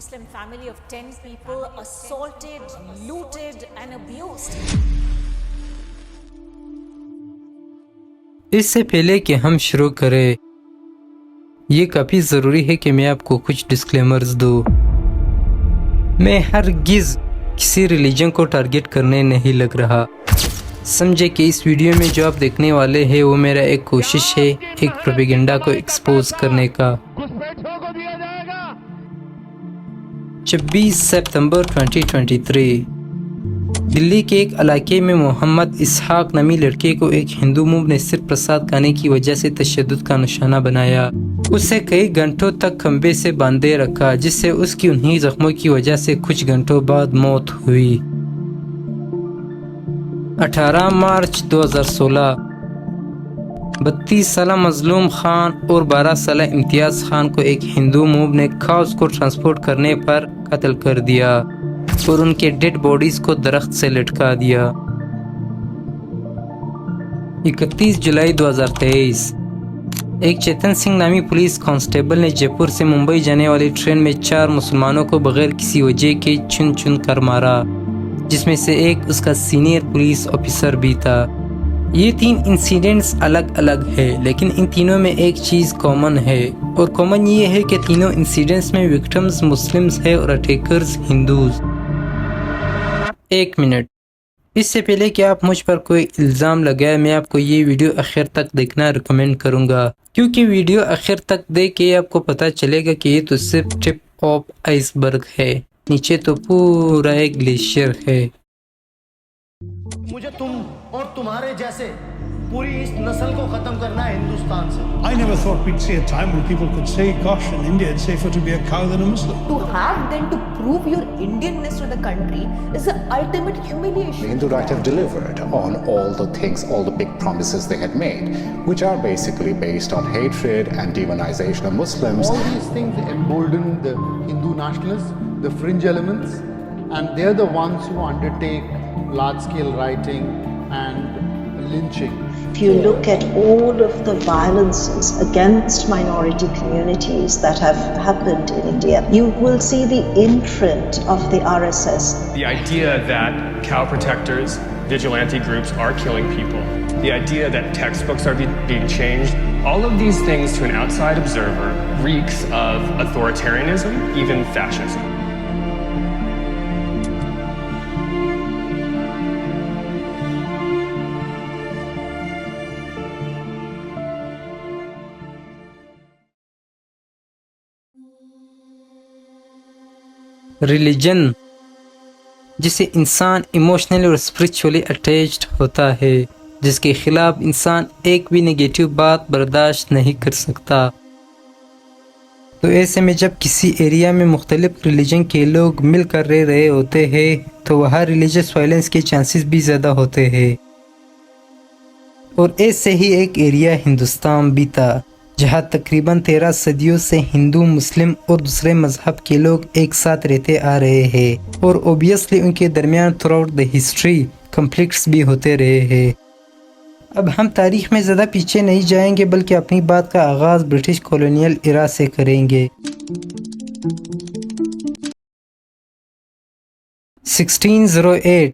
Muslim family of 10 people assaulted, looted and abused. اس سے پہلے کہ ہم شروع کریں یہ کافی ضروری ہے کہ میں آپ کو کچھ ڈسکلیمرز دوں. میں ہرگز کسی ریلیجن کو ٹارگٹ کرنے نہیں لگ رہا. سمجھے کہ اس ویڈیو میں جو آپ دیکھنے والے ہیں وہ میرا ایک کوشش ہے ایک پروپیگنڈا کو ایکسپوز کرنے کا. 26 ستمبر 2023 دلی کے ایک علاقے میں محمد اسحاق نامی لڑکے کو ایک ہندو موب نے صرف پرساد کھانے کی وجہ سے تشدد کا نشانہ بنایا. اسے کئی گھنٹوں تک کھمبے سے باندھے رکھا جس سے اس کی انہی زخموں کی وجہ سے کچھ گھنٹوں بعد موت ہوئی. 18 مارچ 2016 32 سالہ مظلوم خان اور 12 سالہ امتیاز خان کو ایک ہندو موب نے کاؤز کو ٹرانسپورٹ کرنے پر قتل کر دیا اور ان کے ڈیڈ باڈیز کو درخت سے لٹکا دیا. 31 جولائی 2023 ایک چیتن سنگھ نامی پولیس کانسٹیبل نے جے پور سے ممبئی جانے والی ٹرین میں 4 مسلمانوں کو بغیر کسی وجہ کے چن کر مارا جس میں سے ایک اس کا سینئر پولیس آفیسر بھی تھا. یہ 3 انسیڈنٹس الگ الگ ہے لیکن ان تینوں میں ایک چیز کامن ہے اور کامن یہ ہے کہ تینوں انسیڈنٹس میں وکٹمز مسلمز ہے اور اٹیکرز ہندوز. ایک منٹ، اس سے پہلے کہ آپ مجھ پر کوئی الزام لگائے میں آپ کو یہ ویڈیو آخر تک دیکھنا ریکمینڈ کروں گا کیونکہ ویڈیو آخر تک دیکھ کے آپ کو پتہ چلے گا کہ یہ تو صرف ٹپ آف آئس برگ ہے، نیچے تو پورا ایک گلیشیئر ہے. مجھے تم اور تمہارے جیسے پوری اس نسل کو ختم کرنا ہے ہندوستان سے. I never thought we'd see a time when people could say, gosh, in India it's safer to be a cow than a Muslim. To have then to prove your Indianness to the country is the ultimate humiliation. The Hindu right have delivered on all the things, all the big promises they had made, which are basically based on hatred and demonization of Muslims. All these things embolden the Hindu nationalists, the fringe elements, and they're the ones who undertake large-scale rioting and lynching. If you look at all of the violences against minority communities that have happened in India, you will see the imprint of the RSS. The idea that cow protectors, vigilante groups are killing people, the idea that textbooks are being changed, all of these things to an outside observer reeks of authoritarianism, even fascism. Religion جسے انسان emotionally اور spiritually attached ہوتا ہے، جس کے خلاف انسان ایک بھی نگیٹو بات برداشت نہیں کر سکتا. تو ایسے میں جب کسی ایریا میں مختلف ریلیجن کے لوگ مل کر رہ رہے ہوتے ہیں تو وہاں ریلیجس وائلنس کے چانسز بھی زیادہ ہوتے ہیں. اور ایسے ہی ایک ایریا ہندوستان بھی تھا جہاں تقریباً 13 صدیوں سے ہندو، مسلم اور دوسرے مذہب کے لوگ ایک ساتھ رہتے آ رہے ہیں اور اوبیسلی ان کے درمیان through out the history conflicts بھی ہوتے رہے ہیں. اب ہم تاریخ میں زیادہ پیچھے نہیں جائیں گے بلکہ اپنی بات کا آغاز برٹش کولونیل ایرا سے کریں گے. 1608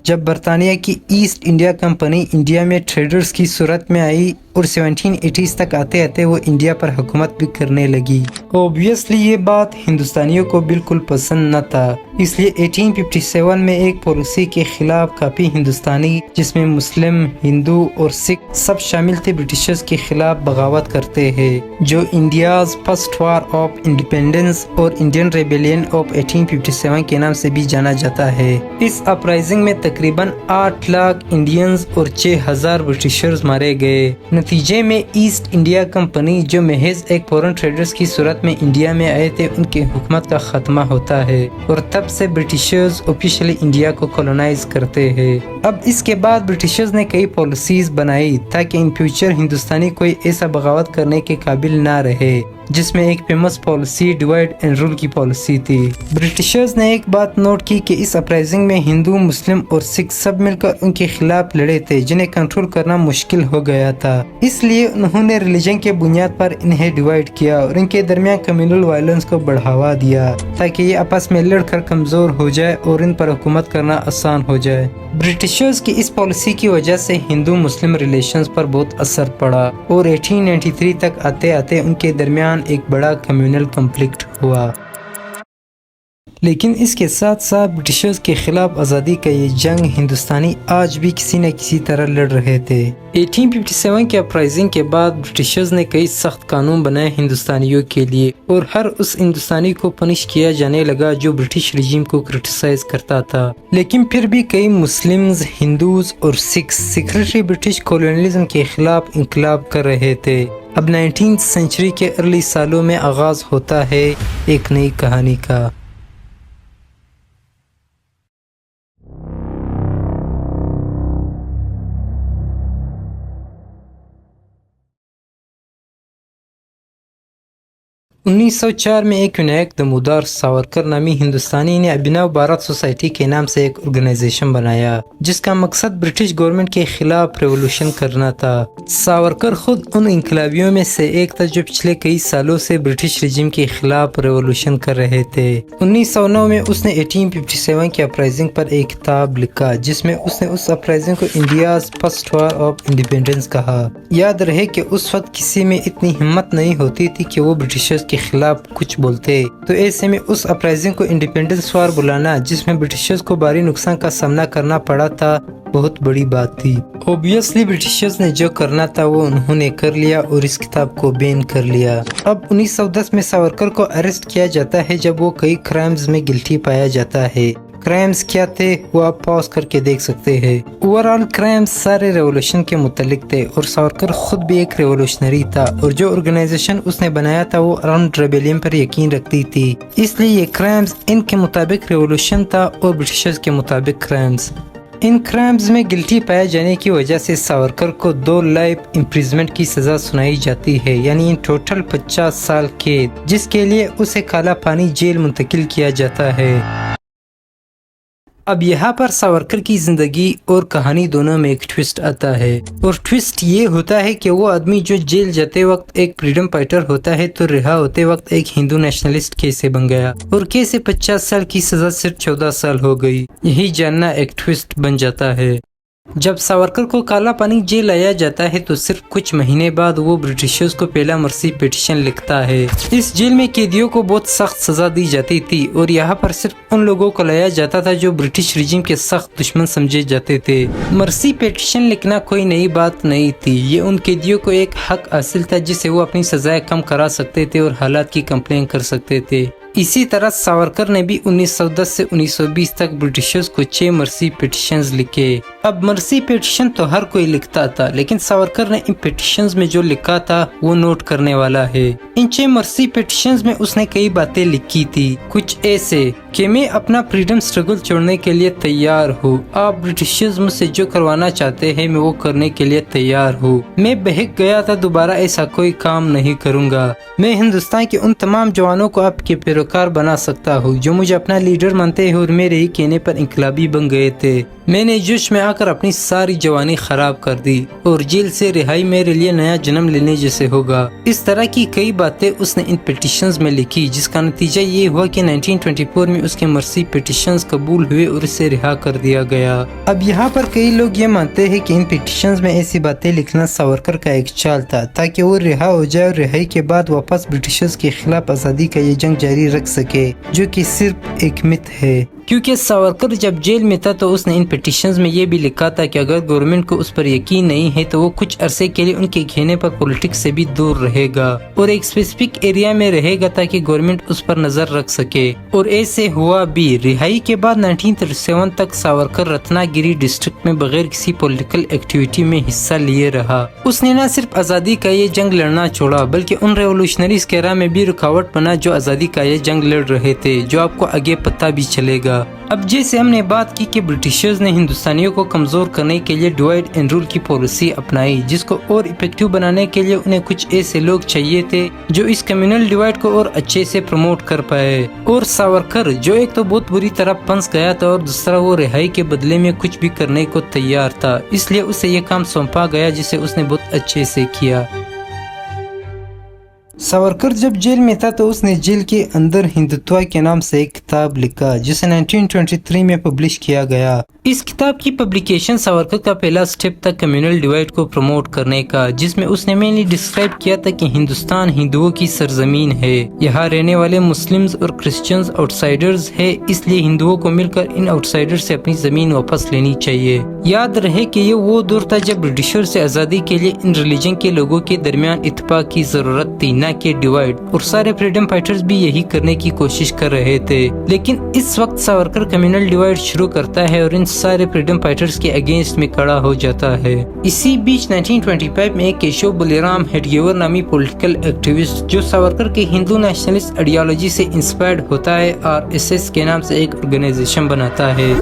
جب برطانیہ کی ایسٹ انڈیا کمپنی انڈیا میں ٹریڈرز کی صورت میں آئی اور 1780s تک آتے آتے وہ انڈیا پر حکومت بھی کرنے لگی. اوبیسلی یہ بات ہندوستانیوں کو بالکل پسند نہ تھا، اس لیے 1857 میں ایک پالیسی کے خلاف کافی ہندوستانی جس میں مسلم، ہندو اور سکھ سب شامل تھے برٹشرز کے خلاف بغاوت کرتے ہیں جو India's first war of independence اور انڈین ریبیلین آف 1857 کے نام سے بھی جانا جاتا ہے. اس اپرائزنگ میں تقریباً 8 لاکھ انڈینز اور 6,000 برٹشرز مارے گئے. نتیجے میں ایسٹ انڈیا کمپنی جو محض ایک فورن ٹریڈرز کی صورت میں انڈیا میں آئے تھے ان کی حکومت کا خاتمہ ہوتا ہے اور تب سے برٹشرز آفیشلی انڈیا کو کولونائز کرتے ہیں. اب اس کے بعد برٹشرز نے کئی پالیسیز بنائی تاکہ ان فیوچر ہندوستانی کوئی ایسا بغاوت کرنے کے قابل نہ رہے، جس میں ایک famous policy divide and rule کی پالیسی تھی. برٹشرز نے ایک بات نوٹ کی کہ اس اپرائزنگ میں ہندو، مسلم اور سکھ سب مل کر ان کے خلاف لڑے تھے جنہیں کنٹرول کرنا مشکل ہو گیا تھا. اس لیے انہوں نے ریلیجن کے بنیاد پر انہیں ڈیوائڈ کیا اور ان کے درمیان کمیونل وائلنس کو بڑھاوا دیا تاکہ یہ آپس میں لڑ کر کمزور ہو جائے اور ان پر حکومت کرنا آسان ہو جائے۔ برٹشرز کی اس پالیسی کی وجہ سے ہندو مسلم ریلیشنز پر بہت اثر پڑا اور 1893 تک آتے آتے ان کے درمیان ایک بڑا کمیونل کنفلکٹ ہوا۔ لیکن اس کے ساتھ ساتھ برٹشرز کے خلاف آزادی کا یہ جنگ ہندوستانی آج بھی کسی نہ کسی طرح لڑ رہے تھے۔ 1857 کے اپرائزنگ کے بعد برٹشرز نے کئی سخت قانون بنائے ہندوستانیوں کے لیے اور ہر اس ہندوستانی کو پنش کیا جانے لگا جو برٹش رجیم کو کرٹیسائز کرتا تھا۔ لیکن پھر بھی کئی مسلمز، ہندوز اور سیکریٹری برٹش کولونیلزم کے خلاف انقلاب کر رہے تھے۔ اب 19th سینچری کے ارلی سالوں میں آغاز ہوتا ہے ایک نئی کہانی کا۔ انیس سو 4 میں ایک ونائک دمودار ساورکر نامی ہندوستانی نے ابھینو بھارت سوسائٹی کے نام سے ایک آرگنائزیشن بنایا جس کا مقصد برٹش گورنمنٹ کے خلاف ریولوشن کرنا تھا۔ ساورکر خود ان انقلابیوں میں سے ایک تھا جو پچھلے کئی سالوں سے برٹش رجیم کے خلاف ریولوشن کر رہے تھے۔ 1909 میں اس نے 1857 کے اپرائزنگ پر ایک کتاب لکھا جس میں اس نے اس اپرائزنگ کو India's first war of independence کہا۔ یاد رہے کہ اس وقت کسی میں اتنی ہمت نہیں ہوتی تھی کہ وہ برٹشرز کے خلاف کچھ بولتے، تو ایسے میں اس اپرائزنگ کو انڈیپینڈنس وار بلانا جس میں برٹشرز کو بھاری نقصان کا سامنا کرنا پڑا تھا بہت بڑی بات تھی۔ اوبیسلی برٹشرز نے جو کرنا تھا وہ انہوں نے کر لیا اور اس کتاب کو بین کر لیا۔ اب 1910 میں ساورکر کو اریسٹ کیا جاتا ہے جب وہ کئی کرائمز میں گلٹی پایا جاتا ہے۔ کرائمز کیا تھے وہ آپ پاز کر کے دیکھ سکتے ہیں۔ اوورآل کرائمز سارے ریولوشن کے متعلق تھے اور ساورکر خود بھی ایک ریولوشنری تھا اور جو آرگنائزیشن اس نے بنایا تھا وہ ارمڈ ریبیلین پر یقین رکھتی تھی، اس لیے یہ کرائمز ان کے مطابق ریولوشن تھا اور برٹشرز کے مطابق کرائمز۔ ان کرائمز میں گلٹی پائے جانے کی وجہ سے ساورکر کو 2 لائف امپریزمنٹ کی سزا سنائی جاتی ہے، یعنی ان ٹوٹل 50 سال قید، جس کے لیے اسے کالا پانی جیل منتقل کیا جاتا ہے۔ اب یہاں پر ساورکر کی زندگی اور کہانی دونوں میں ایک ٹویسٹ آتا ہے، اور ٹویسٹ یہ ہوتا ہے کہ وہ آدمی جو جیل جاتے وقت ایک فریڈم فائٹر ہوتا ہے تو رہا ہوتے وقت ایک ہندو نیشنلسٹ کیسے بن گیا، اور کیسے 50 سال کی سزا صرف 14 سال ہو گئی۔ یہی جاننا ایک ٹویسٹ بن جاتا ہے۔ جب ساورکر کو کالا پانی جیل لایا جاتا ہے تو صرف کچھ مہینے بعد وہ برٹشرز کو پہلا مرسی پیٹیشن لکھتا ہے۔ اس جیل میں قیدیوں کو بہت سخت سزا دی جاتی تھی اور یہاں پر صرف ان لوگوں کو لایا جاتا تھا جو برٹش رجیم کے سخت دشمن سمجھے جاتے تھے۔ مرسی پیٹیشن لکھنا کوئی نئی بات نہیں تھی، یہ ان قیدیوں کو ایک حق حاصل تھا جس سے وہ اپنی سزائیں کم کرا سکتے تھے اور حالات کی کمپلین کر سکتے تھے۔ اسی طرح ساورکر نے بھی 1910 سے 1920 تک برٹشرز کو 6 مرسی پیٹیشنز لکھے۔ اب مرسی پیٹیشن تو ہر کوئی لکھتا تھا، لیکن ساورکر نے ان پیٹیشنز میں جو لکھا تھا وہ نوٹ کرنے والا ہے۔ ان 6 مرسی پیٹیشنز میں اس نے کئی باتیں لکھی تھی، کچھ ایسے کہ میں اپنا فریڈم سٹرگل چھوڑنے کے لیے تیار ہوں، آپ برٹشرز مجھ سے جو کروانا چاہتے ہیں میں وہ کرنے کے لیے تیار ہوں، میں بہک گیا تھا، دوبارہ ایسا کوئی کام نہیں کروں گا، میں ہندوستان کے ان تمام جوانوں کو آپ کے پیروکار بنا سکتا ہوں جو مجھے اپنا لیڈر مانتے ہیں اور میرے ہی کہنے پر انقلابی بن گئے تھے، میں نے جوش میں آ کر اپنی ساری جوانی خراب کر دی اور جیل سے رہائی میرے لیے نیا جنم لینے جیسے ہوگا۔ اس طرح کی کئی باتیں اس نے ان پیٹیشنز میں لکھی جس کا نتیجہ یہ ہوا کہ 1924 میں اس کے مرسی پیٹیشنز قبول ہوئے اور اسے رہا کر دیا گیا۔ اب یہاں پر کئی لوگ یہ مانتے ہیں کہ ان پیٹیشنز میں ایسی باتیں لکھنا ساورکر کا ایک چال تھا تاکہ وہ رہا ہو جائے اور رہائی کے بعد واپس برٹشرز کے خلاف آزادی کا یہ جنگ جاری رکھ سکے، جو کہ صرف ایک مت ہے، کیونکہ ساورکر جب جیل میں تھا تو اس نے ان پیٹیشنز میں یہ بھی لکھا تھا کہ اگر گورنمنٹ کو اس پر یقین نہیں ہے تو وہ کچھ عرصے کے لیے ان کے گھیرے پر پولیٹکس سے بھی دور رہے گا اور ایک اسپیسیفک ایریا میں رہے گا تاکہ گورنمنٹ اس پر نظر رکھ سکے، اور ایسے ہوا بھی۔ رہائی کے بعد 1937 تک ساورکر رتنا گیری ڈسٹرکٹ میں بغیر کسی پولیٹیکل ایکٹیویٹی میں حصہ لیے رہا۔ اس نے نہ صرف آزادی کا یہ جنگ لڑنا چھوڑا بلکہ ان ریولوشنریز کے راہ میں بھی رکاوٹ بنا جو آزادی کا یہ جنگ لڑ رہے تھے، جو آپ کو آگے پتہ بھی چلے گا۔ اب جیسے ہم نے بات کی کہ برٹشرز نے ہندوستانیوں کو کمزور کرنے کے لیے ڈیوائڈ اینڈ رول کی پالیسی اپنائی، جس کو اور افیکٹو بنانے کے لیے انہیں کچھ ایسے لوگ چاہیے تھے جو اس کمیونل ڈیوائڈ کو اور اچھے سے پروموٹ کر پائے، اور ساورکر جو ایک تو بہت بری طرح پھنس گیا تھا اور دوسرا وہ رہائی کے بدلے میں کچھ بھی کرنے کو تیار تھا، اس لیے اسے یہ کام سونپا گیا جسے اس نے بہت اچھے سے کیا۔ सावरकर जब जेल में था तो उसने जेल के अंदर हिंदुत्व के नाम से एक किताब लिखा जिसे 1923 में पब्लिश किया गया। इस किताब की पब्लिकेशन सावरकर का पहला स्टेप था कम्युनल डिवाइड को प्रमोट करने का, जिसमें उसने मेनली डिस्क्राइब किया था कि हिंदुस्तान हिंदुओं की सरजमीन है, यहाँ रहने वाले मुस्लिम्स और क्रिश्चियंस आउटसाइडर्स है, इसलिए हिंदुओं को मिलकर इन आउटसाइडर्स से अपनी जमीन वापस लेनी चाहिए। याद रहे कि ये वो दौर था जब ब्रिटिशर से आजादी के लिए इन रिलीजन के लोगों के दरमियान इत्तेफाक की जरूरत थी, न कि डिवाइड, और सारे फ्रीडम फाइटर्स भी यही करने की कोशिश कर रहे थे। लेकिन इस वक्त सावरकर कम्युनल डिवाइड शुरू करता है और इन सारे फ्रीडम फाइटर्स के अगेंस्ट में खड़ा हो जाता है। इसी बीच 1925 में केशव बलिराम हेडगेवर नामी पॉलिटिकल एक्टिविस्ट जो सावरकर के हिंदू नेशनलिस्ट आइडियोलॉजी से इंस्पायर्ड होता है, RSS के नाम से एक ऑर्गेनाइजेशन बनाता है।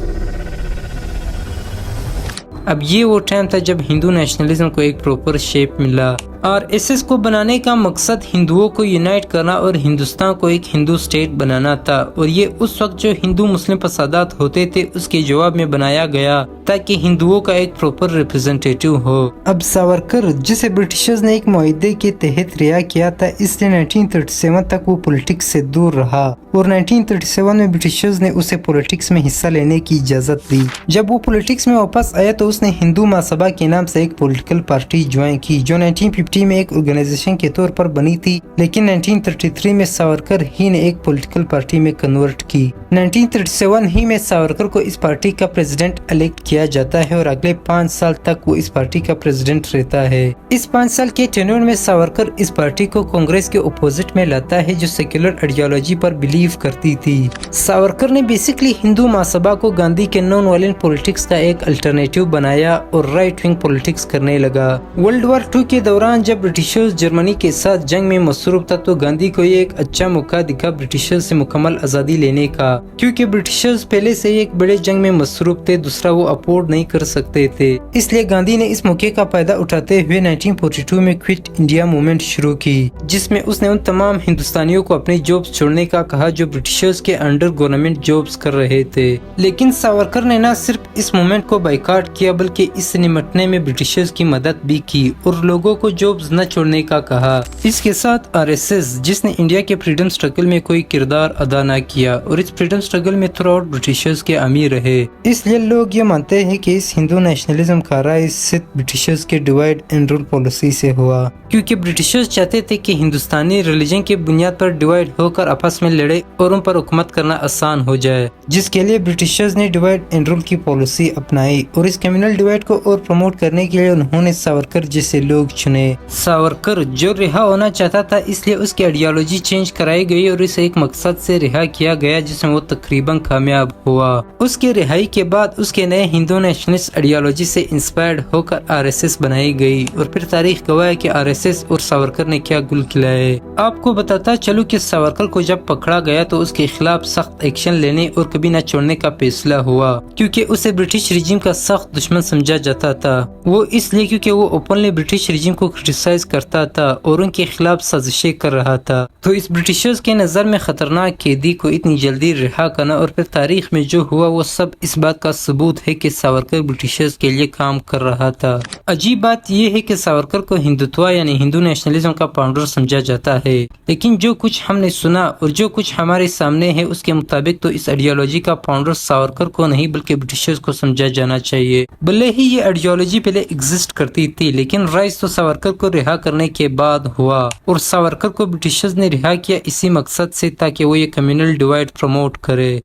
अब ये वो टाइम था जब हिंदू नेशनलिज्म को एक प्रॉपर शेप मिला। RSS को बनाने का मकसद हिंदुओं को यूनाइट करना और हिंदुस्तान को एक हिंदू स्टेट बनाना था, और ये उस वक्त जो हिंदू मुस्लिम फसादात होते थे उसके जवाब में बनाया गया ताकि हिंदुओं का एक प्रॉपर रिप्रेजेंटेटिव हो। अब सावरकर जिसे ब्रिटिशर्स ने एक मुआहदे के तहत रिहा किया था, इसलिए 1937 तक वो पॉलिटिक्स से दूर रहा और 1937 में ब्रिटिशर्स ने उसे पॉलिटिक्स में हिस्सा लेने की इजाजत दी। जब वो पॉलिटिक्स में वापस आया तो उसने हिंदू महासभा के नाम से एक पॉलिटिकल पार्टी ज्वाइन की जो 1950 में एक ऑर्गेनाइजेशन के तौर पर बनी थी, लेकिन 1933 में सावरकर ही ने एक पॉलिटिकल पार्टी में कन्वर्ट की। 1937 ही में सावरकर को इस पार्टी का प्रेसिडेंट इलेक्ट किया जाता है और अगले 5 साल तक वो इस पार्टी का प्रेसिडेंट रहता है। इस 5 साल के टेन्योर में सावरकर इस पार्टी को कांग्रेस के अपोजिट में लाता है जो सेक्युलर आइडियोलॉजी पर बिलीव करती थी। सावरकर ने बेसिकली हिंदू महासभा को गांधी के नॉन वायलेंट पॉलिटिक्स का एक अल्टरनेटिव बनाया और राइट विंग पॉलिटिक्स करने लगा। वर्ल्ड वॉर 2 के दौरान जब ब्रिटिशर्स जर्मनी के साथ जंग में मसरूफ था तो गांधी को ये एक अच्छा मौका दिखा ब्रिटिशर्स से मुकम्मल आजादी लेने का, क्योंकि ब्रिटिशर्स पहले से ही एक बड़े जंग में मसरूफ थे, दूसरा वो अफोर्ड नहीं कर सकते थे। इसलिए गांधी ने इस मौके का फायदा उठाते हुए 1942 में क्विट इंडिया मूवमेंट शुरू की, जिसमें उसने उन तमाम हिंदुस्तानियों को अपनी जॉब्स छोड़ने का कहा जो ब्रिटिशर्स के अंडर गवर्नमेंट जॉब्स कर रहे थे। लेकिन सावरकर ने न सिर्फ इस मूवमेंट को बाइकआउट किया बल्कि इससे निपटने में ब्रिटिशर्स की मदद भी की और लोगों को जॉब्स न छोड़ने का कहा। इसके साथ RSS जिसने इंडिया के फ्रीडम स्ट्रगल में कोई किरदार अदा न किया और इस फ्रीडम स्ट्रगल में थ्रू आउट ब्रिटिशर्स के अमीर रहे, इसलिए लोग ये मानते हैं कि इस हिंदू नेशनलिज्म का राइज सिर्फ ब्रिटिशर्स के डिवाइड एंड रूल पॉलिसी से हुआ, क्योंकि ब्रिटिशर्स चाहते थे कि हिंदुस्तानी रिलीजन के बुनियाद पर डिवाइड होकर आपस में लड़े और उन पर हुकूमत करना आसान हो जाए, जिसके लिए ब्रिटिशर्स ने डिवाइड एंड रूल की पॉलिसी अपनाई और इस कम्युनल डिवाइड को और प्रमोट करने के लिए उन्होंने सावरकर जैसे लोग चुने। सावरकर जो रिहा होना चाहता था इसलिए उसकी आइडियोलॉजी चेंज कराई गई और इसे एक मकसद से रिहा किया गया जिसमें वो तकरीबन कामयाब हुआ। उसके रिहाई के बाद उसके नए हिंदू नेशनलिस्ट आइडियोलॉजी से इंस्पायर्ड होकर RSS बनाई गई और फिर तारीख गवाह है कि RSS और सावरकर ने क्या गुल खिलाए। आपको बताता चलूं कि सावरकर को जब पकड़ा गया तो उसके खिलाफ सख्त एक्शन लेने और कभी न छोड़ने का फैसला हुआ, क्योंकि उसे ब्रिटिश रिजीम का सख्त दुश्मन समझा जाता था। वो इसलिए क्योंकि वो ओपनली ब्रिटिश रिजीम को क्रिटिसाइज करता था और उनके खिलाफ साजिशें कर रहा था। तो इस ब्रिटिशर्स के नजर में खतरनाक कैदी को इतनी जल्दी रिहा करना और फिर तारीख में जो हुआ वो सब इस बात का सबूत है कि सावरकर ब्रिटिशर्स के लिए काम कर रहा था। अजीब बात यह है कि सावरकर को हिंदुत्व यानी हिंदू नेशनलिज्म का फाउंडर समझा जाता है, लेकिन जो कुछ हमने सुना और जो कुछ हमारे सामने है उसके मुताबिक तो इस आइडियोलॉजी का फाउंडर सावरकर को नहीं बल्कि ब्रिटिशर्स को समझा जाना चाहिए। भले ही ये आइडियोलॉजी पहले एग्जिस्ट करती थी लेकिन राइज तो सावरकर को रिहा करने के बाद हुआ और सावरकर को ब्रिटिशर्स ने रिहा किया इसी मकसद से ताकि वो ये कम्युनल डिवाइड प्रमोट करे।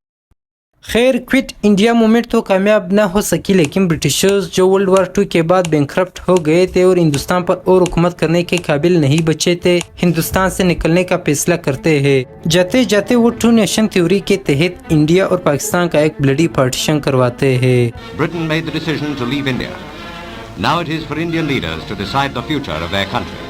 खैर क्विट इंडिया मूवमेंट तो कामयाब न हो सकी, लेकिन ब्रिटिशर्स जो वर्ल्ड वॉर 2 के बाद बैंकरप्ट हो गए थे और हिंदुस्तान पर और हुकूमत करने के काबिल नहीं बचे थे, हिंदुस्तान से निकलने का फैसला करते हैं। जाते जाते वो 2 नेशन थ्योरी के तहत इंडिया और पाकिस्तान का एक ब्लडी पार्टीशन करवाते हैं। Britain made the decision to leave India. Now it is for Indian leaders to decide the future of their country.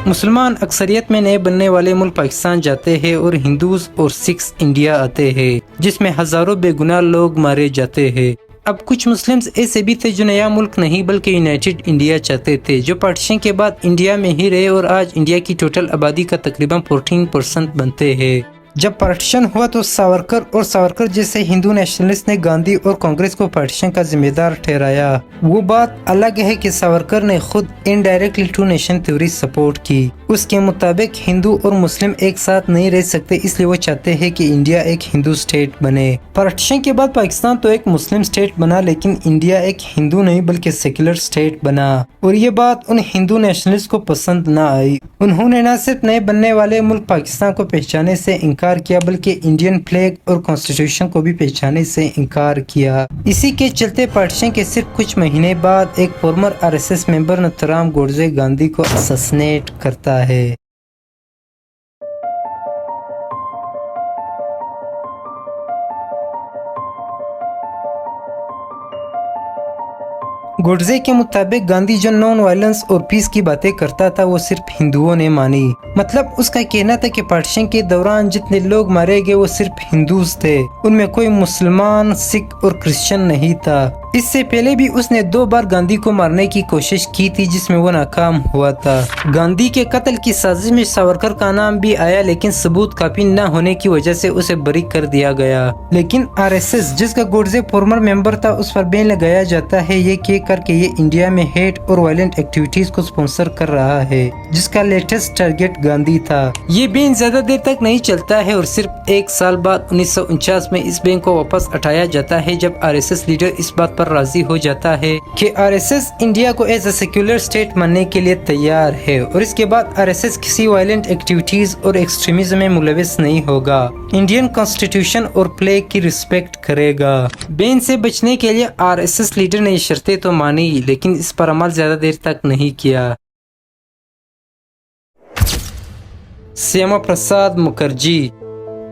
मुसलमान अक्सरियत में नए बनने वाले मुल्क पाकिस्तान जाते हैं और हिंदूज और सिख्स इंडिया आते हैं, जिसमें हजारों बेगुनाह लोग मारे जाते हैं। अब कुछ मुस्लिम्स ऐसे भी थे जो नया मुल्क नहीं बल्कि यूनाइटेड इंडिया चाहते थे, जो पार्टीशन के बाद इंडिया में ही रहे और आज इंडिया की टोटल आबादी का तकरीबन 14% बनते हैं। جب پارٹیشن ہوا تو ساورکر اور ساورکر جیسے ہندو نیشنلسٹ نے گاندھی اور کانگریس کو پارٹیشن کا ذمہ دار ٹھہرایا۔ وہ بات الگ ہے کہ ساورکر نے خود indirectly two nation theory support کی۔ اس کے مطابق ہندو اور مسلم ایک ساتھ نہیں رہ سکتے، اس لیے وہ چاہتے ہیں کہ انڈیا ایک ہندو اسٹیٹ بنے۔ پارٹیشن کے بعد پاکستان تو ایک مسلم اسٹیٹ بنا، لیکن انڈیا ایک ہندو نہیں بلکہ سیکولر اسٹیٹ بنا، اور یہ بات ان ہندو نیشنلسٹ کو پسند نہ آئی۔ انہوں نے نہ صرف نئے بننے والے ملک پاکستان کو پہچانے سے انکار کیا بلکہ انڈین فلیگ اور کانسٹیٹیوشن کو بھی پہچانے سے انکار کیا۔ اسی کے چلتے پارٹیشن کے صرف کچھ مہینے بعد ایک فارمر RSS ممبر نتھورام گوڈزے گاندھی کو اسسنیٹ کرتا ہے۔ گوڈزے کے مطابق گاندھی جو نان وائلنس اور پیس کی باتیں کرتا تھا وہ صرف ہندوؤں نے مانی۔ مطلب اس کا کہنا تھا کہ پارٹیشن کے دوران جتنے لوگ مارے گئے وہ صرف ہندوز تھے، ان میں کوئی مسلمان، سکھ اور کرسچن نہیں تھا۔ اس سے پہلے بھی اس نے 2 بار گاندھی کو مارنے کی کوشش کی تھی جس میں وہ ناکام ہوا تھا۔ گاندھی کے قتل کی سازش میں ساورکر کا نام بھی آیا، لیکن ثبوت کافی نہ ہونے کی وجہ سے اسے بری کر دیا گیا۔ لیکن RSS جس کا گوڈزے فارمر ممبر تھا اس پر بین لگایا جاتا ہے یہ کہہ کر کہ یہ انڈیا میں ہیٹ اور وائلنٹ ایکٹیویٹیز کو سپانسر کر رہا ہے، جس کا لیٹسٹ ٹارگٹ گاندھی تھا۔ یہ بین زیادہ دیر تک نہیں چلتا ہے اور صرف 1 سال بعد 1949 میں اس بین کو واپس اٹھایا جاتا ہے جب RSS لیڈر اس بات پر راضی ہو جاتا ہے کہ RSS انڈیا کو ایز اے سیکولر اسٹیٹ ماننے کے لیے تیار ہے، اور اس کے بعد RSS کسی وائلنٹ ایکٹیویٹیز اور ایکسٹریمزم میں ملوث نہیں ہوگا، انڈین کانسٹیٹیوشن اور فلیگ کی رسپیکٹ کرے گا۔ بین سے بچنے کے لیے RSS لیڈر نے یہ شرطیں تو مانی لیکن اس پر عمل زیادہ دیر تک نہیں کیا۔ سیما پرساد مکھرجی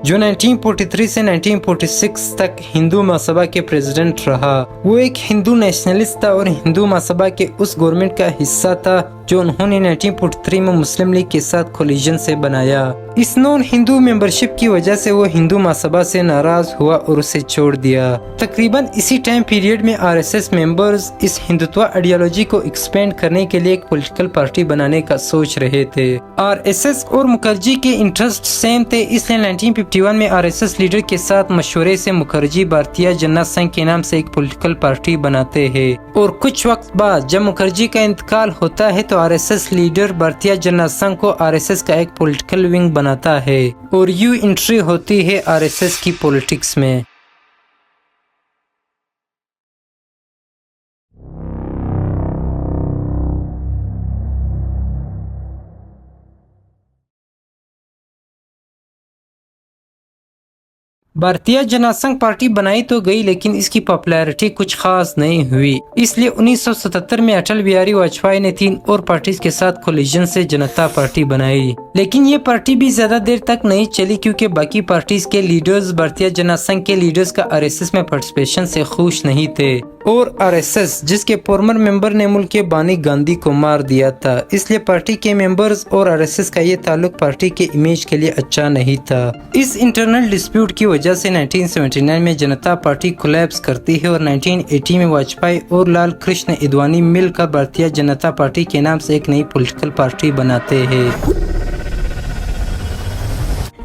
جو 1943 سے 1946 تک ہندو مہاسبھا کے پریزیڈنٹ رہا، وہ ایک ہندو نیشنلسٹ تھا اور ہندو مہاسبھا کے اس گورنمنٹ کا حصہ تھا جو انہوں نے 1943 میں مسلم لیگ کے ساتھ کولیجن سے بنایا۔ اس نان ہندو ممبرشپ کی وجہ سے وہ ہندو مہاسبھا سے ناراض ہوا اور اسے چھوڑ دیا۔ تقریباً اسی ٹائم پیریڈ میں RSS ممبرز اس ہندوتوا آئیڈیالوجی کو ایکسپینڈ کرنے کے لیے ایک پولیٹیکل پارٹی بنانے کا سوچ رہے تھے۔ RSS اور مکھرجی کے انٹرسٹ سیم تھے، اس لیے 1951 میں RSS لیڈر کے ساتھ مشورے سے مکھرجی بھارتیہ جنتا سنگھ کے نام سے ایک پولیٹیکل پارٹی بناتے ہیں، اور کچھ وقت بعد جب مکھرجی کا انتقال ہوتا ہے تو RSS لیڈر بھارتیہ جنتا سنگھ کو RSS کا ایک پولیٹیکل ونگ بناتا ہے اور یوں انٹری ہوتی ہے RSS کی پولیٹکس میں۔ بھارتیہ جنتا سنگھ پارٹی بنائی تو گئی لیکن اس کی پاپولیرٹی کچھ خاص نہیں ہوئی، اس لیے 1977 میں اٹل بہاری واجپئی نے 3 اور پارٹیز کے ساتھ کولیجن سے جنتا پارٹی بنائی، لیکن یہ پارٹی بھی زیادہ دیر تک نہیں چلی کیونکہ باقی پارٹیز کے لیڈرز بھارتیہ جنتا سنگھ کے لیڈرز کا RSS میں پارٹیسپیشن سے خوش نہیں تھے، اور RSS جس کے فارمر ممبر نے ملک کے بانی گاندھی کو مار دیا تھا، اس لیے پارٹی کے ممبرز اور RSS کا یہ تعلق پارٹی کے امیج کے لیے اچھا نہیں تھا۔ اس انٹرنل ڈسپیوٹ کی وجہ سے 1979 میں جنتا پارٹی کولیپس کرتی ہے اور 1980 میں واجپئی اور لال کرشن اڈوانی مل کر بھارتیہ جنتا پارٹی کے نام سے ایک نئی پولیٹیکل پارٹی بناتے ہیں۔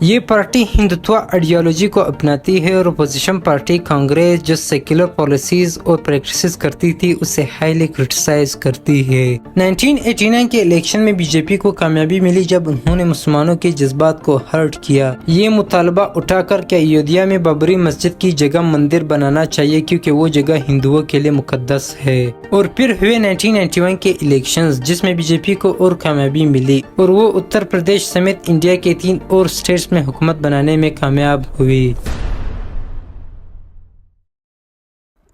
یہ پارٹی ہندوتوا آئیڈیالوجی کو اپناتی ہے اور اپوزیشن پارٹی کانگریس جو سیکولر پالیسیز اور پریکٹسز کرتی تھی اسے ہائیلی کرٹیسائز کرتی ہے۔ 1989 کے الیکشن میں BJP کو کامیابی ملی جب انہوں نے مسلمانوں کے جذبات کو ہرٹ کیا، یہ مطالبہ اٹھا کر کہ ایودھیا میں بابری مسجد کی جگہ مندر بنانا چاہیے کیونکہ وہ جگہ ہندوؤں کے لیے مقدس ہے، اور پھر ہوئے 1991 کے الیکشنز جس میں BJP کو اور کامیابی ملی اور وہ اتر پردیش سمیت انڈیا کے 3 اور اسٹیٹس میں حکومت بنانے میں کامیاب ہوئی۔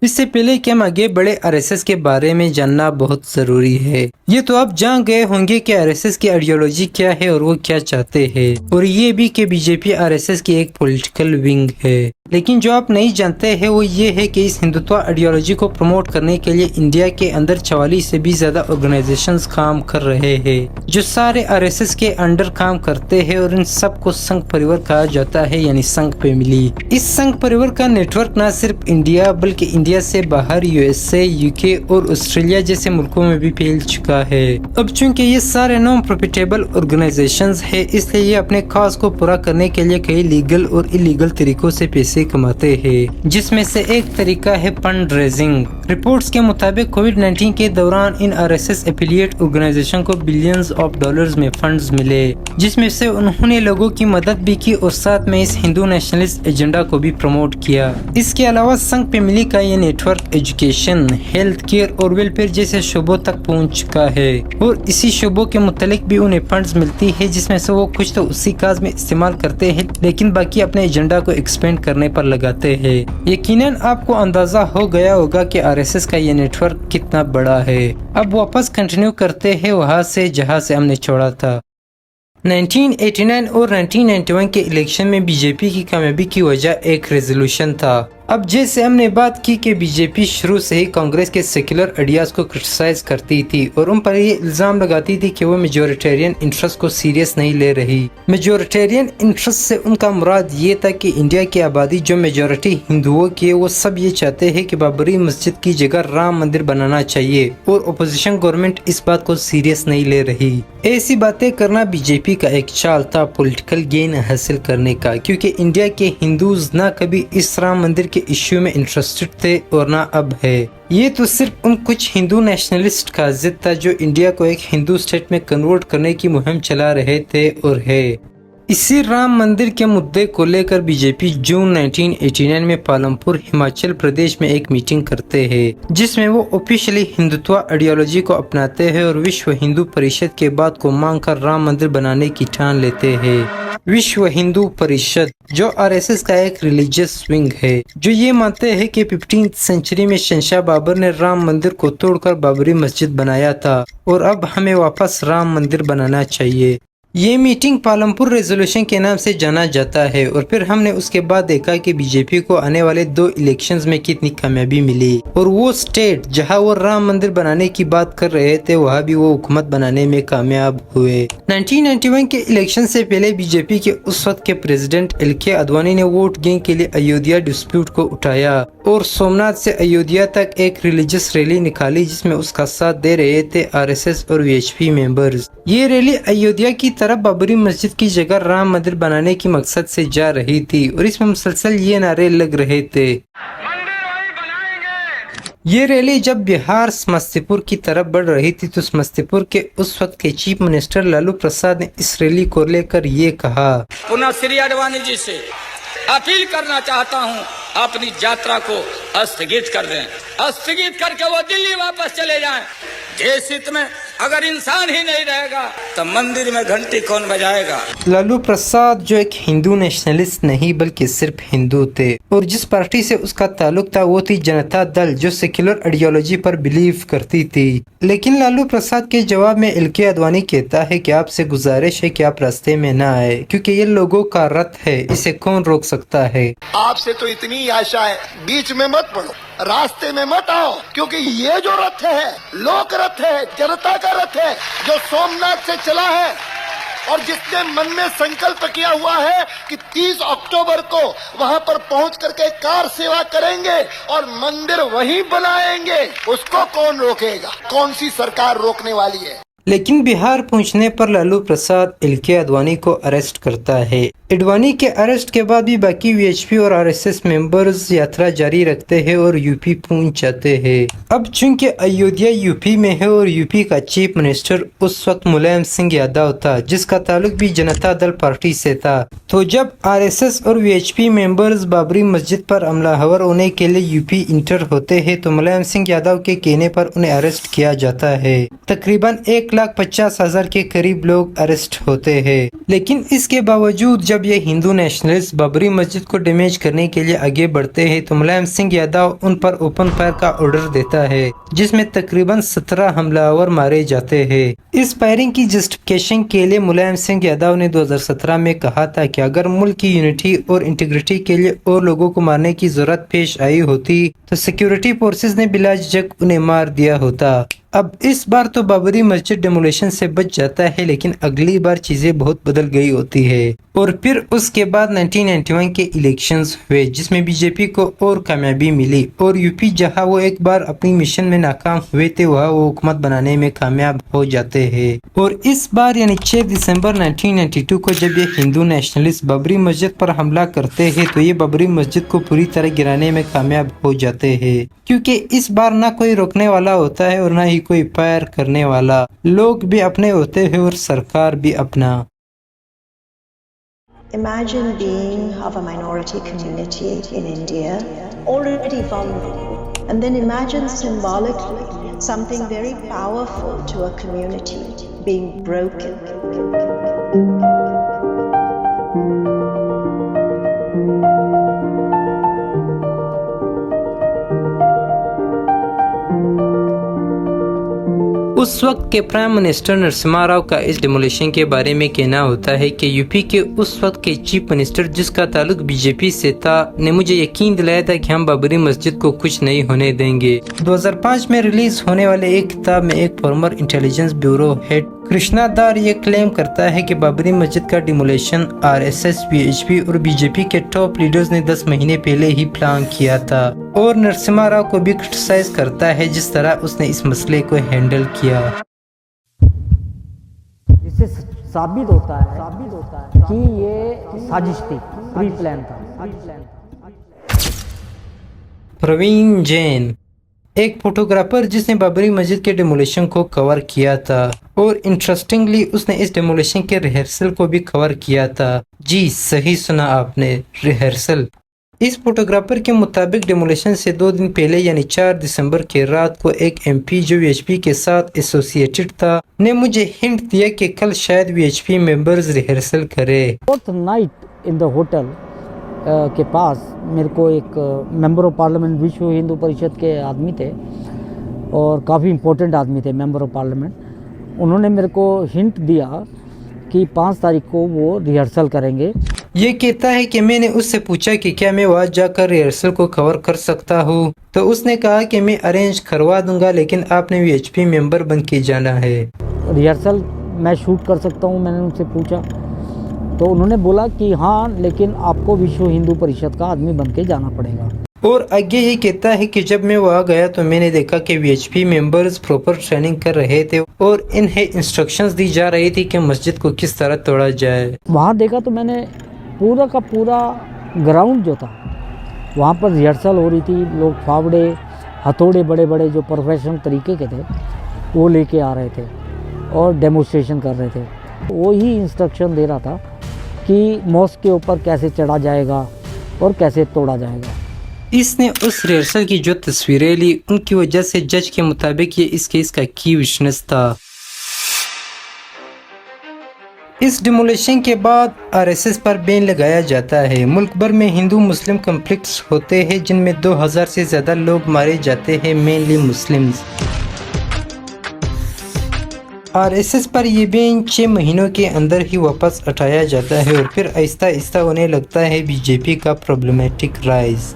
اس سے پہلے کہ ہم آگے بڑھے RSS کے بارے میں جاننا بہت ضروری ہے۔ یہ تو آپ جان گئے ہوں گے کہ RSS کی آئیڈیالوجی کیا ہے اور وہ کیا چاہتے ہیں، اور یہ بھی کہ BJP RSS کی ایک پولیٹیکل ونگ ہے۔ لیکن جو آپ نہیں جانتے ہیں وہ یہ ہے کہ اس ہندوتوا آئیڈیالوجی کو پروموٹ کرنے کے لیے انڈیا کے اندر 44 سے بھی زیادہ آرگنائزیشنز کام کر رہے ہیں جو سارے RSS کے انڈر کام کرتے ہیں، اور ان سب کو سنگھ پریوار کہا جاتا ہے، یعنی سنگھ فیملی۔ اس سنگھ پریوار کا نیٹ ورک نہ صرف انڈیا بلکہ انڈیا سے باہر USA، UK اور آسٹریلیا جیسے ملکوں میں بھی پھیل چکا ہے۔ اب چونکہ یہ سارے نان پروفیٹیبل آرگنائزیشنز ہیں، اس لیے یہ اپنے کاز کو پورا کرنے کے لیے کئی لیگل اور انلیگل طریقوں سے پیسے کماتے ہیں، جس میں سے ایک طریقہ ہے فنڈ ریزنگ۔ رپورٹس کے مطابق کووڈ-19 کے دوران ان RSS ایفیلیٹ آرگنائزیشن کو بلینز آف ڈالرز میں فنڈز ملے، جس میں سے انہوں نے لوگوں کی مدد بھی کی اور ساتھ میں اس ہندو نیشنلسٹ ایجنڈا کو بھی پروموٹ کیا۔ اس کے علاوہ سنگھ فیملی کا یہ network education, health care اور ویلفیئر جیسے شعبوں تک پہنچ چکا ہے، اور اسی شعبوں کے متعلق بھی انہیں فنڈز ملتی ہے، جس میں سے وہ کچھ تو اسی کاز میں استعمال کرتے ہیں لیکن باقی اپنے ایجنڈا کو ایکسپینڈ کرنے پر لگاتے ہیں۔ یقیناً آپ کو اندازہ ہو گیا ہوگا کہ RSS کا یہ نیٹ ورک کتنا بڑا ہے۔ اب واپس کنٹینیو کرتے ہیں وہاں سے جہاں سے ہم نے چھوڑا تھا۔ 1989 اور 1991 کے الیکشن میں BJP کی کامیابی کی وجہ ایک ریزولوشن تھا۔ اب جیسے ہم نے بات کی کہ BJP شروع سے ہی کانگریس کے سیکولر آئیڈیاز کو کرٹیسائز کرتی تھی اور ان پر یہ الزام لگاتی تھی کہ وہ میجورٹیرین انٹرسٹ کو سیریس نہیں لے رہی۔ میجورٹیرین انٹرسٹ سے ان کا مراد یہ تھا کہ انڈیا کی آبادی جو میجورٹی ہندوؤں کی ہے، وہ سب یہ چاہتے ہیں کہ بابری مسجد کی جگہ رام مندر بنانا چاہیے، اور اپوزیشن گورنمنٹ اس بات کو سیریس نہیں لے رہی۔ ایسی باتیں کرنا BJP کا ایک چال تھا پولیٹیکل گین حاصل کرنے کا، کیونکہ انڈیا کے ہندوز نہ کبھی اس رام مندر کے ایشو میں انٹرسٹڈ تھے اور نہ اب ہے۔ یہ تو صرف ان کچھ ہندو نیشنلسٹ کا ضد تھا جو انڈیا کو ایک ہندو اسٹیٹ میں کنورٹ کرنے کی مہم چلا رہے تھے اور ہے۔ اسی رام مندر کے مدعے کو لے کر BJP جون 1989 میں پالمپور ہماچل پردیش میں ایک میٹنگ کرتے ہیں، جس میں وہ آفیشلی ہندوتوا آئیڈیالوجی کو اپناتے ہیں اور وشو ہندو پریشد کے بات کو مانگ کر رام مندر بنانے کی ٹھان لیتے ہیں۔ وشو ہندو پریشد جو RSS کا ایک ریلیجیس ونگ ہے، جو یہ مانتے ہیں کہ 15th سینچری میں شہنشاہ بابر نے رام مندر کو توڑ کر بابری مسجد بنایا تھا اور اب ہمیں واپس رام مندر بنانا چاہیے۔ یہ میٹنگ پالمپور ریزولوشن کے نام سے جانا جاتا ہے، اور پھر ہم نے اس کے بعد دیکھا کہ BJP کو آنے والے 2 الیکشنز میں کتنی کامیابی ملی، اور وہ سٹیٹ جہاں وہ رام مندر بنانے کی بات کر رہے تھے وہاں بھی وہ حکومت بنانے میں کامیاب ہوئے۔ 1991 کے الیکشن سے پہلے BJP کے اس وقت کے پریزیڈنٹ LK اڈوانی نے ووٹ گینگ کے لیے ایودھیا ڈسپیوٹ کو اٹھایا اور سومناتھ سے ایودھیا تک ایک ریلیجیس ریلی نکالی، جس میں اس کا ساتھ دے رہے تھے RSS اور VHP ممبرز۔ یہ ریلی ایودھیا کی طرف بابری مسجد کی جگہ رام مندر بنانے کی مقصد سے جا رہی تھی، اور اس میں مسلسل یہ نعرے لگ رہے تھے۔ یہ ریلی جب بہار سمستی پور کی طرف بڑھ رہی تھی تو سمستی پور کے اس وقت کے چیف منسٹر لالو پرساد نے اس ریلی کو لے کر یہ کہا، پنہ شری اڈوانی جی سے اپیل کرنا چاہتا ہوں اپنی یاترا کو استھگت کر دیں، استھگت کر کے وہ دلی واپس چلے جائیں۔ دیش ہت میں اگر انسان ہی نہیں رہے گا تو مندر میں گھنٹی کون بجائے گا؟ لالو پرساد جو ایک ہندو نیشنلسٹ نہیں بلکہ صرف ہندو تھے، اور جس پارٹی سے اس کا تعلق تھا وہ تھی جنتا دل جو سیکولر آئیڈیالوجی پر بلیو کرتی تھی۔ لیکن لالو پرساد کے جواب میں LK اڈوانی کہتا ہے کہ آپ سے گزارش ہے کہ آپ راستے میں نہ آئے، کیونکہ یہ لوگوں کا رتھ ہے، اسے کون روک سکتا ہے۔ آپ سے تو اتنی آشا ہے، بیچ میں مت پڑو، راستے میں مت آؤ، کیونکہ یہ جو رتھ ہے لوک رتھ ہے، جنتا کا رتھ ہے جو سومناتھ سے چلا ہے، اور جس نے من میں سنکلپ کیا ہوا ہے کہ 30 اکتوبر کو وہاں پر پہنچ کر کے کار سیوا کریں گے اور مندر وہیں بنائیں گے، اس کو کون روکے گا؟ کون سی سرکار روکنے والی ہے؟ لیکن بہار پہنچنے پر لالو پرساد LK اڈوانی کو اریسٹ کرتا ہے۔ اڈوانی کے اریسٹ کے بعد بھی باقی VHP اور RSS ممبرز یاترا جاری رکھتے ہیں اور UP پہنچ جاتے ہیں۔ اب چونکہ ایودھیا UP میں ہے اور UP کا چیف منسٹر اس وقت ملائم سنگھ یادو تھا، جس کا تعلق بھی جنتا دل پارٹی سے تھا، تو جب RSS اور VHP ممبرز بابری مسجد پر حملہ آور ہونے کے لیے UP انٹر ہوتے ہیں تو ملائم سنگھ یادو کے کہنے پر انہیں اریسٹ کیا جاتا ہے۔ تقریباً 1 1,50,000 के करीब लोग अरेस्ट होते हैं। लेकिन इसके बावजूद जब ये हिंदू नेशनलिस्ट बाबरी मस्जिद को डैमेज करने के लिए आगे बढ़ते हैं तो मुलायम सिंह यादव उन पर ओपन फायर का ऑर्डर देता है, जिसमें तकरीबन 17 हमलावर मारे जाते हैं। इस फायरिंग की जस्टिफिकेशन के लिए मुलायम सिंह यादव ने 2017 में कहा था कि अगर मुल्क की यूनिटी और इंटीग्रिटी के लिए और लोगों को मारने की जरूरत पेश आई होती तो सिक्योरिटी फोर्सेस ने बिला झिझक उन्हें मार दिया होता। अब इस बार तो बाबरी मस्जिद डेमोलिशन से बच जाता है, लेकिन अगली बार चीजें बहुत बदल गई होती है। और फिर उसके बाद 1991 के इलेक्शंस हुए, जिसमें बीजेपी को और कामयाबी मिली और यूपी जहां वो एक बार अपनी मिशन में नाकाम हुए थे वहां वो हुकूमत बनाने में कामयाब हो जाते हैं। और इस बार यानी 6 दिसंबर 1992 को जब ये हिंदू नेशनलिस्ट बाबरी मस्जिद पर हमला करते हैं तो ये बाबरी मस्जिद को पूरी तरह गिराने में कामयाब हो जाते हैं, क्योंकि इस बार ना कोई रोकने वाला होता है और ना ही कोई फायर करने वाला। लोग भी अपने होते हैं और सरकार भी अपना। Imagine being of a minority community in India, already vulnerable, and then imagine symbolically something very powerful to a community being broken. उस वक्त के प्राइम मिनिस्टर नरसिम्हा राव का इस डेमोलिशन के बारे में कहना होता है कि यूपी के उस वक्त के चीफ मिनिस्टर, जिसका ताल्लुक बीजेपी से था, ने मुझे यकीन दिलाया था कि हम बाबरी मस्जिद को कुछ नहीं होने देंगे। 2005 में रिलीज होने वाले एक किताब में एक farmer intelligence bureau head Krishna दार ये क्लेम करता है कि बाबरी मस्जिद का डिमोलिशन आरएसएस, वीएचपी और बीजेपी के टॉप लीडर्स ने 10 महीने पहले ही प्लान किया था। और नरसिम्हा राव को भी क्रिटिसाइज करता है जिस तरह उसने इस मसले को हैंडल किया। इससे साबित होता है कि ये साजिश थी, प्री प्लान था। प्रवीण जैन एक फोटोग्राफर जिसने बाबरी मस्जिद के डेमोलिशन को कवर किया था और इंटरेस्टिंगली उसने इस डेमोलिशन के रिहर्सल को भी कवर किया था। जी सही सुना आपने, रिहर्सल। इस फोटोग्राफर के मुताबिक डेमोलिशन से 2 दिन पहले यानी 4 दिसंबर की रात को एक एमपी जो वीएचपी के साथ एसोसिएटेड था ने मुझे हिंट दिया कि कल शायद वीएचपी मेंबर्स रिहर्सल करे। Fourth night in the hotel के पास मेरे को एक मेंबर ऑफ पार्लियामेंट, विश्व हिंदू परिषद के आदमी थे और काफ़ी इम्पोर्टेंट आदमी थे, मेंबर ऑफ पार्लियामेंट। उन्होंने मेरे को हिंट दिया कि 5 तारीख को वो रिहर्सल करेंगे। ये कहता है कि मैंने उससे पूछा कि क्या मैं वहाँ जाकर रिहर्सल को कवर कर सकता हूँ, तो उसने कहा कि मैं अरेंज करवा दूंगा, लेकिन आपने वीएचपी मेंबर बन के जाना है। रिहर्सल मैं शूट कर सकता हूँ, मैंने उनसे पूछा तो उन्होंने बोला कि हाँ, लेकिन आपको विश्व हिंदू परिषद का आदमी बन के जाना पड़ेगा। और आगे ये कहता है कि जब मैं वहाँ गया तो मैंने देखा कि वीएचपी मेंबर्स प्रॉपर ट्रेनिंग कर रहे थे और इन्हें इंस्ट्रक्शंस दी जा रही थी कि मस्जिद को किस तरह तोड़ा जाए। वहाँ देखा तो मैंने पूरा का पूरा ग्राउंड जो था वहाँ पर रिहर्सल हो रही थी। लोग फावड़े, हथौड़े, बड़े बड़े जो प्रोफेशनल तरीके के थे वो लेके आ रहे थे और डेमोन्स्ट्रेशन कर रहे थे। वही इंस्ट्रक्शन दे रहा था कि मॉस्क के ऊपर कैसे चढ़ा जाएगा और कैसे तोड़ा जाएगा। इसने उस रिहर्सल की जो तस्वीरें ली उनकी वजह से जज के मुताबिक ये इस केस का की विटनेस था। इस डिमोलिशन के बाद आरएसएस पर बैन लगाया जाता है। मुल्क भर में हिंदू मुस्लिम कॉन्फ्लिक्ट्स होते हैं जिनमें 2000 से ज्यादा लोग मारे जाते हैं, मेनली मुस्लिम्स। आरएसएस पर ये बैन 6 महीनों के अंदर ही वापस हटाया जाता है और फिर आहिस्ता आहिस्ता होने लगता है बीजेपी का प्रॉब्लमेटिक राइज।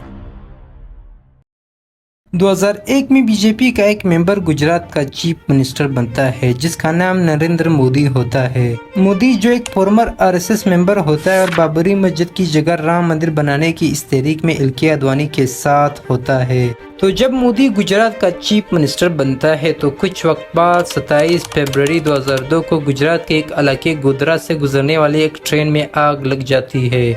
2001 में बीजेपी का एक मेंबर गुजरात का चीफ मिनिस्टर बनता है जिसका नाम नरेंद्र मोदी होता है। मोदी जो एक फॉर्मर आरएसएस मेंबर होता है और बाबरी मस्जिद की जगह राम मंदिर बनाने की इस तहरीक में एलके आडवाणी के साथ होता है। तो जब मोदी गुजरात का चीफ मिनिस्टर बनता है तो कुछ वक्त बाद 27 फरवरी 2002 को गुजरात के एक इलाके गोधरा से गुजरने वाली एक ट्रेन में आग लग जाती है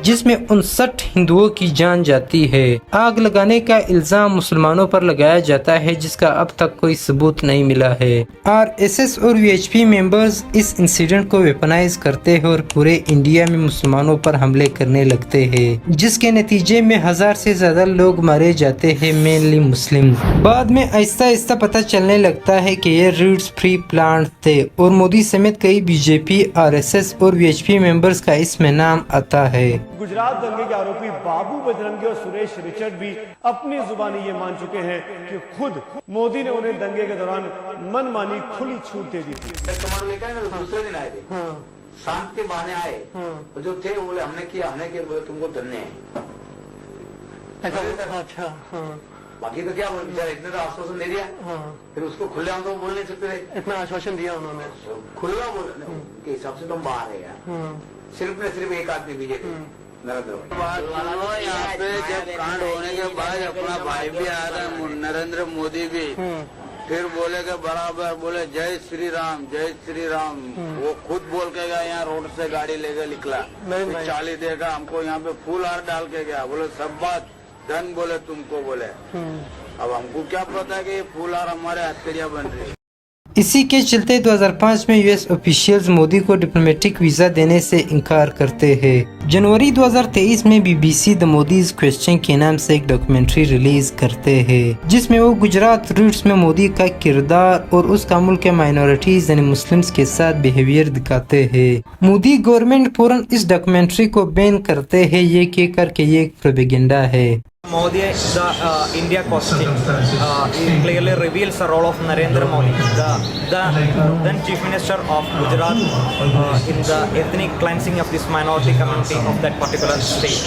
जिसमें 59 हिंदुओं की जान जाती है। आग लगाने का इल्जाम मुसलमानों पर लगाया जाता है जिसका अब तक कोई सबूत नहीं मिला है। RSS और VHP मेंबर्स इस इंसिडेंट को वेपनाइज करते हैं और पूरे इंडिया में मुसलमानों पर हमले करने लगते हैं, जिसके नतीजे में 1000 से ज्यादा लोग मारे जाते हैं, मेनली मुस्लिम। बाद में आहिस्ता आहिस्ता पता चलने लगता है कि ये रूट्स प्री प्लान थे और मोदी समेत कई BJP, RSS और VHP मेंबर्स का इसमें नाम आता है। गुजरात दंगे के आरोपी बाबू बजरंगी और सुरेश रिचर्ड भी अपनी जुबानी ये मान चुके हैं कि खुद मोदी ने उन्हें दंगे के दौरान मनमानी खुली छूट दे दी थी। दूसरे दिन आए थे, शांत के बहाने आए, जो थे वो बोले हमने किया बोले तुमको धन्य है। अच्छा, बाकी तो क्या बोले बेचारा, इतने तो आश्वासन दे दिया, फिर उसको खुले हम तो बोल नहीं सकते थे। इतना आश्वासन दिया उन्होंने, खुला बोले के हिसाब से तुम बाहर है यार। सिर्फ एक आदमी बीजेपी यहाँ पे जब कांड होने के बाद अपना भाई भी आया था, नरेंद्र मोदी भी, फिर बोले के बराबर बोले जय श्री राम। वो खुद बोल के गया, यहाँ रोड से गाड़ी लेकर निकला, चाली देगा हमको, यहाँ पे फूल हार डाल के गया, बोले सब बात धन बोले तुमको बोले। अब हमको क्या पता कि ये फूल हार हमारे हथकड़ियाँ बन रही है। इसी के चलते 2005 में US ऑफिशियल्स मोदी को डिप्लोमेटिक वीजा देने से इनकार करते हैं। जनवरी 2023 में BBC द मोदीज क्वेश्चन के नाम से एक डॉक्यूमेंट्री रिलीज करते हैं, जिसमें वो गुजरात रूट्स में मोदी का किरदार और उसका मुल्क के माइनॉरिटीज यानी मुस्लिम्स के साथ बिहेवियर दिखाते हैं। मोदी गवर्नमेंट फौरन इस डॉक्यूमेंट्री को बैन करते हैं, ये कहकर के ये एक प्रोपेगेंडा है। Modi, the India costing clearly reveals the role of Narendra Modi, the then Chief Minister of Gujarat, in the ethnic cleansing of this minority community of that particular state.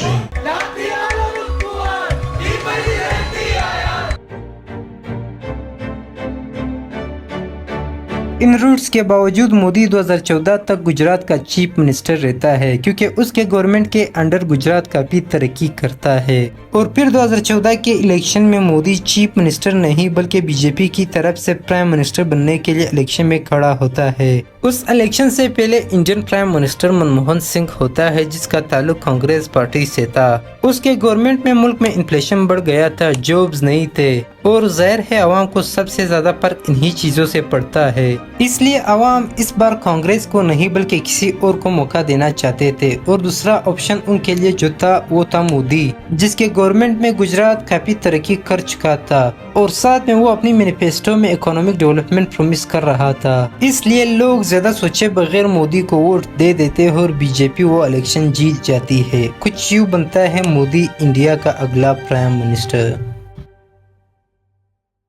इन roots के बावजूद मोदी 2014 तक गुजरात का chief minister रहता है, क्योंकि उसके government के अंडर गुजरात काफी तरक्की करता है। और फिर 2014 के इलेक्शन में मोदी चीफ मिनिस्टर नहीं बल्कि BJP की तरफ से प्राइम मिनिस्टर बनने के लिए इलेक्शन में खड़ा होता है। उस इलेक्शन से पहले Indian prime minister Manmohan Singh होता है, जिसका ताल्लुक कांग्रेस पार्टी से था। उसके गवर्नमेंट में मुल्क में इन्फ्लेशन बढ़ गया था, जॉब्स नहीं थे और जाहिर है अवाम को सबसे ज्यादा फर्क इन्हीं चीजों से पड़ता है। इसलिए अवाम इस बार कांग्रेस को नहीं बल्कि किसी और को मौका देना चाहते थे और दूसरा ऑप्शन उनके लिए जो था वो था मोदी, जिसके गवर्नमेंट में गुजरात काफी तरक्की कर चुका था और साथ में वो अपनी मैनिफेस्टो में इकोनॉमिक डेवलपमेंट प्रॉमिस कर रहा था। इसलिए लोग ज्यादा सोचे बगैर मोदी को वोट दे देते हैं और BJP वो इलेक्शन जीत जाती है। कुछ यूँ बनता है मोदी इंडिया का अगला प्राइम मिनिस्टर।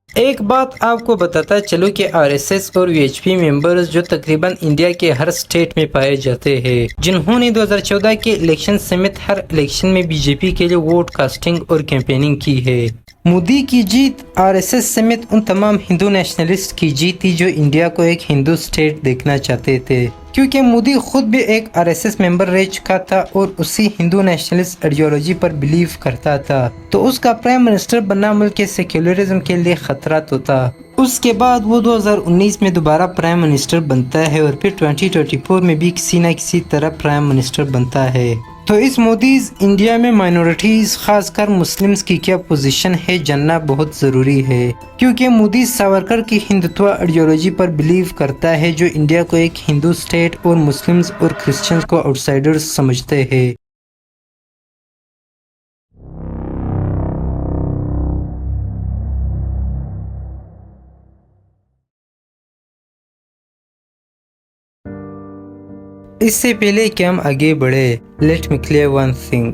एक बात आपको बताता चलो कि RSS और VHP मेंबर्स जो तकरीबन इंडिया के हर स्टेट में पाए जाते हैं, जिन्होंने 2014 के इलेक्शन समेत हर इलेक्शन में BJP के लिए वोट कास्टिंग और कैंपेनिंग की है। मोदी की जीत RSS समेत उन तमाम हिंदू नेशनलिस्ट की जीत थी जो इंडिया को एक हिंदू स्टेट देखना चाहते थे, क्योंकि मोदी खुद भी एक RSS मेंबर रह चुका था और उसी हिंदू नेशनलिस्ट आइडियोलॉजी पर बिलीव करता था, तो उसका प्राइम मिनिस्टर बनना मुल्क के सेक्युलरिज्म के लिए खतरा तो था। उसके बाद वो 2019 में दोबारा प्राइम मिनिस्टर बनता है और फिर 2024 में भी किसी न किसी तरह प्राइम मिनिस्टर बनता है। तो इस मोदीज इंडिया में माइनॉरिटीज खासकर मुस्लिम्स की क्या पोजीशन है जानना बहुत ज़रूरी है, क्योंकि मोदी सावरकर की हिंदुत्व आइडियोलॉजी पर बिलीव करता है जो इंडिया को एक हिंदू स्टेट और मुस्लिम्स और क्रिश्चियंस को आउटसाइडर्स समझते हैं। इससे पहले कि हम आगे बढ़े, let me clear one thing.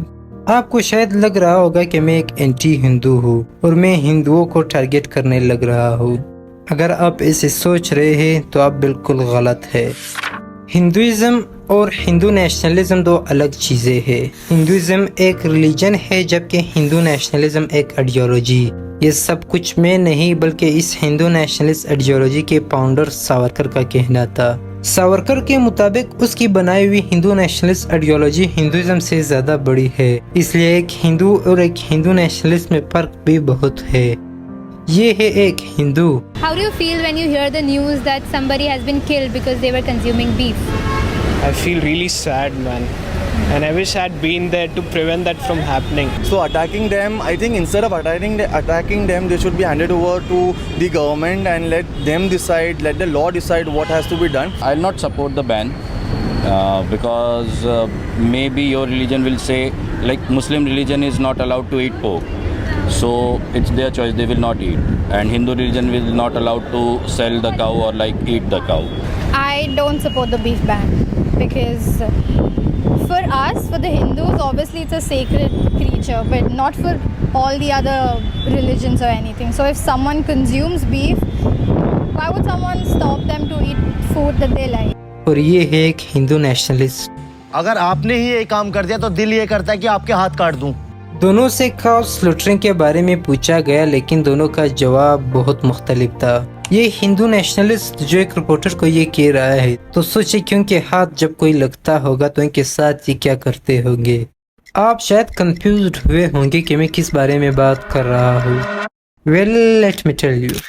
आपको शायद लग रहा होगा कि मैं एक एंटी हिंदू हूँ और मैं हिंदुओं को टारगेट करने लग रहा हूँ। अगर आप ऐसे सोच रहे हैं तो आप बिल्कुल गलत है। हिंदुइज्म और हिंदू नेशनलिज्म दो अलग चीज़ें हैं। हिंदुइज्म एक रिलीजन है जबकि हिंदू नेशनलिज्म एक आइडियोलॉजी। ये सब कुछ मैं नहीं बल्कि इस हिंदू नेशनलिस्ट आइडियोलॉजी के फाउंडर सावरकर का कहना था। सावरकर के मुताबिक उसकी बनाई हुई हिंदू नेशनलिस्ट आइडियोलॉजी हिंदुइज्म से ज्यादा बड़ी है, इसलिए एक हिंदू और एक हिंदू नेशनलिस्ट में फर्क भी बहुत है। ये है एक Hindu. How do you feel when you hear the news that somebody has been killed because they were consuming beef? I feel really sad, man. And I wish I had been there to prevent that from happening. So attacking them, I think instead of attacking them, they should be handed over to the government and let them decide, let the law decide what has to be done. I'll not support the ban because maybe your religion will say, like Muslim religion is not allowed to eat pork. So it's their choice, they will not eat. And Hindu religion will not allowed to sell the cow or like eat the cow. I don't support the beef ban because for us, for the Hindus, obviously it's a sacred creature, but not for all the other religions or anything. So if someone consumes beef, why would someone stop them to eat food that they like? और ये है एक Hindu nationalist. अगर आपने ही ये काम कर दिया तो दिल ये करता है कि आपके हाथ काट दूं। दोनों से काउ स्लॉटरिंग के बारे में पूछा गया, लेकिन दोनों का जवाब बहुत मुख्तलिफ था। ये हिंदू नेशनलिस्ट जो एक रिपोर्टर को ये कह रहा है, तो सोचे क्योंकि हाथ जब कोई लगता होगा तो इनके साथ ये क्या करते होंगे। आप शायद कंफ्यूज्ड हुए होंगे कि मैं किस बारे में बात कर रहा हूँ। Well let me tell you.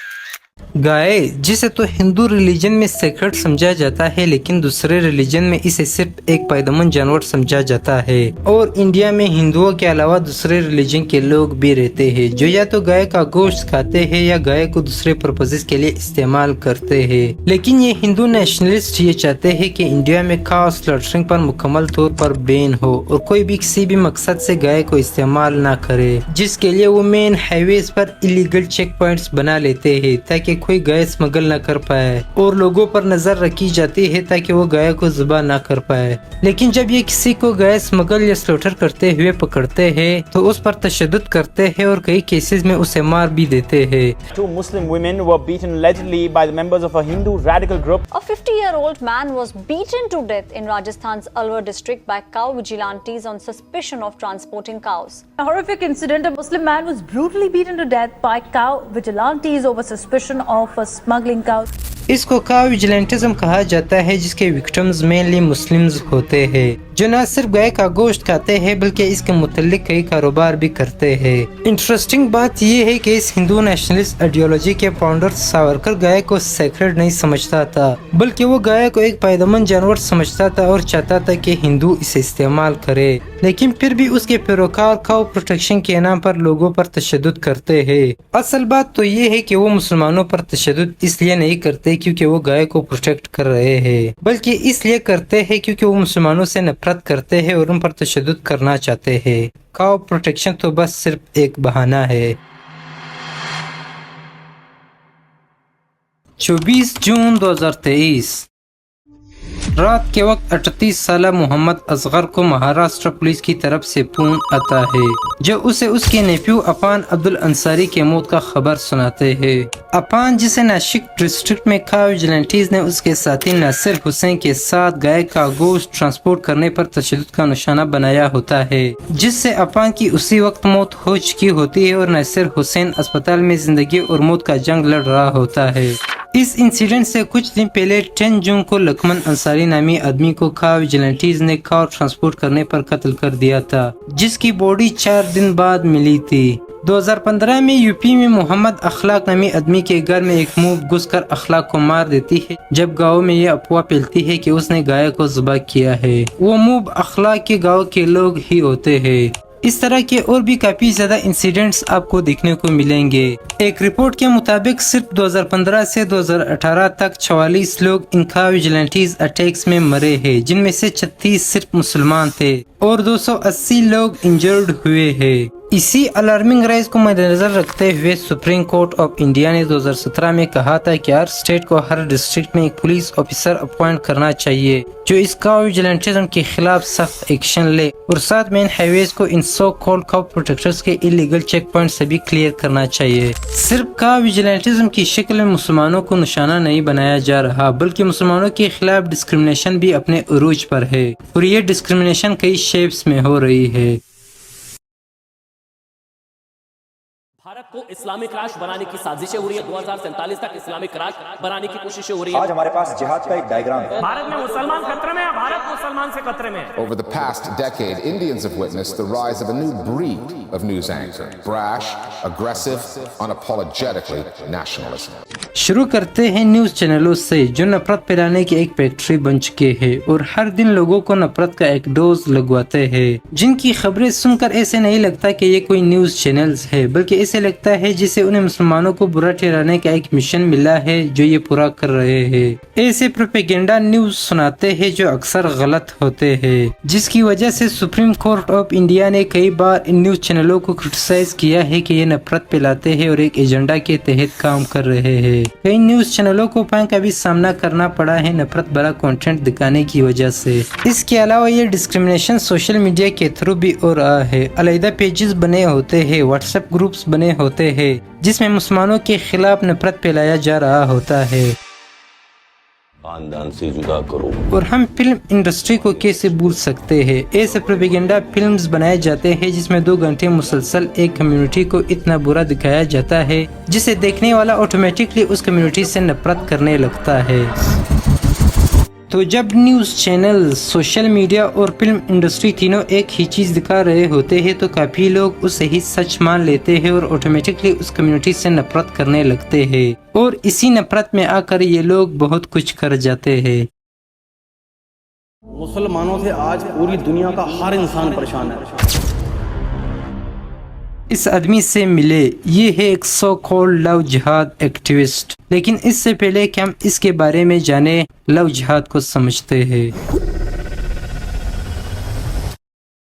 गाय, जिसे तो हिंदू रिलीजन में सेक्रेट समझा जाता है, लेकिन दूसरे रिलीजन में इसे सिर्फ एक पैदामंद जानवर समझा जाता है। और इंडिया में हिंदुओं के अलावा दूसरे रिलीजन के लोग भी रहते हैं जो या तो गाय का गोश्त खाते हैं या गाय को दूसरे पर्पसेस के लिए इस्तेमाल करते हैं। लेकिन ये हिंदू नेशनलिस्ट ये चाहते हैं कि इंडिया में काउ स्लॉटरिंग पर मुकम्मल तौर पर बैन हो और कोई भी किसी भी मकसद से गाय को इस्तेमाल ना करे, जिसके लिए वो मेन हाईवेज पर इलीगल चेक पॉइंट्स बना लेते हैं ताकि कोई गाय स्मगल ना कर पाए, और लोगों पर नजर रखी जाती है ताकि वो गाय को ज़िबा ना कर पाए। लेकिन जब ये किसी को गाय स्मगल या स्लॉटर करते हुए पकड़ते हैं तो उस पर तशद्दुद करते हैं और कई केसेस में उसे मार भी देते हैं। Two Muslim women were beaten allegedly by the members of a Hindu radical group. A 50-year-old man was beaten to death in Rajasthan's Alwar district by cow vigilantes on suspicion of transporting cows. A horrific incident. A Muslim man was brutally beaten to death by cow vigilantes over suspicion of smuggling cows. इसको cow vigilantism कहा जाता है, जिसके victims mainly Muslims होते हैं जो न सिर्फ गाय का गोश्त खाते हैं बल्कि इसके मुतल्लिक कई कारोबार भी करते हैं। इंटरेस्टिंग बात यह है कि इस हिंदू नेशनलिस्ट आइडियोलॉजी के फाउंडर सावरकर गाय को सेक्रेड नहीं समझता था, बल्कि वो गाय को एक पैदामंद जानवर समझता था और चाहता था कि हिंदू इसे इस्तेमाल करे। लेकिन फिर भी उसके पैरोकार काउ प्रोटेक्शन के नाम पर लोगों पर तशद्दुद करते हैं। असल बात तो ये है कि वो मुसलमानों पर तशद्दुद इसलिए नहीं करते क्योंकि वो गाय को प्रोटेक्ट कर रहे हैं, बल्कि इसलिए करते हैं क्योंकि वो मुसलमानों से नफरत करते हैं और उन पर तशद्दुद करना चाहते हैं। काउ प्रोटेक्शन तो बस सिर्फ एक बहाना है। 24 जून 2023 रात के वक्त 38 साला मोहम्मद असगर को महाराष्ट्र पुलिस की तरफ से फोन आता है जो उसे उसके नेफ्यू अफान अब्दुल अंसारी के मौत का खबर सुनाते हैं। अफान, जिसे नासिक डिस्ट्रिक्ट में काउ विजिलेंटीज ने उसके साथी नासिर हुसैन के साथ गाय का गोश्त ट्रांसपोर्ट करने पर तशद्दुद का निशाना बनाया होता है, जिससे अफान की उसी वक्त मौत हो चुकी होती है और नासिर हुसैन अस्पताल में जिंदगी और मौत का जंग लड़ रहा होता है। इस इंसिडेंट से कुछ दिन पहले 10 जून को लक्ष्मण अंसारी नामी आदमी को काउ विजिलेंटीज ने काउ ट्रांसपोर्ट करने पर कत्ल कर दिया था, जिसकी बॉडी 4 दिन बाद मिली थी। 2015 में यूपी में मोहम्मद अखलाक नामी आदमी के घर में एक मूव घुसकर अखलाक को मार देती है, जब गांव में ये अफवाह फैलती है कि उसने गाय को ज़िबा किया है। वो मूव अखलाक के गांव के लोग ही होते हैं। इस तरह के और भी काफी ज्यादा इंसिडेंट्स आपको देखने को मिलेंगे। एक रिपोर्ट के मुताबिक सिर्फ 2015 से 2018 तक 44 लोग इन काउ विजिलेंटीज अटैक्स में मरे हैं, जिनमें से 36 सिर्फ मुसलमान थे और 280 लोग इंजर्ड हुए हैं। इसी अलार्मिंग राइज को मद्देनजर रखते हुए सुप्रीम कोर्ट ऑफ इंडिया ने 2017 में कहा था कि हर स्टेट को हर डिस्ट्रिक्ट में एक पुलिस ऑफिसर अपॉइंट करना चाहिए जो इस काउ विजिलेंटिज्म के खिलाफ सख्त एक्शन ले और साथ मेन हाईवेज को इन सो कॉल्ड काउ प्रोटेक्टर्स के इलीगल चेक पॉइंट से भी क्लियर करना चाहिए। सिर्फ काउ विजिलेंटिज्म की शक्ल में मुसलमानों को निशाना नहीं बनाया जा रहा, बल्कि मुसलमानों के खिलाफ डिस्क्रिमिनेशन भी अपने उरूज पर है और ये डिस्क्रिमिनेशन कई शेप्स में हो रही है। भारत को इस्लामिक राष्ट्र बनाने की साजिशें हो रही है। 2047 तक इस्लामिक राष्ट्र बनाने की कोशिशें हो रही है। आज हमारे पास जिहाद का एक डायग्राम है। भारत में मुसलमान खतरे में है, भारत मुसलमान से खतरे में है। Over the past decade, Indians have witnessed the rise of a new breed of news anchor, brash, aggressive, unapologetically nationalist. शुरू करते हैं न्यूज़ चैनलों से जो नफरत फैलाने की एक फैक्ट्री बन चुके हैं और हर दिन लोगों को नफरत का एक डोज लगवाते हैं, जिनकी खबरें सुनकर ऐसे नहीं लगता कि ये कोई न्यूज़ चैनल्स है, बल्कि ऐसे लगता है जिसे उन्हें मुसलमानों को बुरा ठहराने का एक मिशन मिला है जो ये पूरा कर रहे हैं। ऐसे प्रोपेगेंडा न्यूज़ सुनाते हैं जो अक्सर गलत होते हैं, जिसकी वजह से सुप्रीम कोर्ट ऑफ इंडिया ने कई बार इन न्यूज़ चैनलों को क्रिटिसाइज किया है कि ये नफरत फैलाते हैं और एक एजेंडा के तहत काम कर रहे हैं। कई न्यूज़ चैनलों को का भी सामना करना पड़ा है नफरत भरा कंटेंट दिखाने की वजह से। इसके अलावा ये डिस्क्रिमिनेशन सोशल मीडिया के थ्रू भी हो रहा है। अलग पेजेस बने होते हैं, व्हाट्सएप ग्रुप्स बने होते हैं जिसमें मुसलमानों के खिलाफ नफरत फैलाया जा रहा होता है। खानदान से जुदा करो। और हम फिल्म इंडस्ट्री को कैसे भूल सकते हैं। ऐसे प्रोपेगेंडा फिल्म्स बनाए जाते हैं जिसमें 2 घंटे मुसलसल एक कम्युनिटी को इतना बुरा दिखाया जाता है जिसे देखने वाला ऑटोमेटिकली उस कम्युनिटी से नफरत करने लगता है। तो जब न्यूज़ चैनल, सोशल मीडिया और फिल्म इंडस्ट्री तीनों एक ही चीज़ दिखा रहे होते हैं तो काफ़ी लोग उसे ही सच मान लेते हैं और ऑटोमेटिकली उस कम्युनिटी से नफरत करने लगते हैं और इसी नफरत में आकर ये लोग बहुत कुछ कर जाते हैं। मुसलमानों से आज पूरी दुनिया का हर इंसान परेशान है। इस आदमी से मिले, ये है एक सो कॉल्ड लव जिहाद एक्टिविस्ट। लेकिन इससे पहले कि हम इसके बारे में जाने, लव जिहाद को समझते हैं।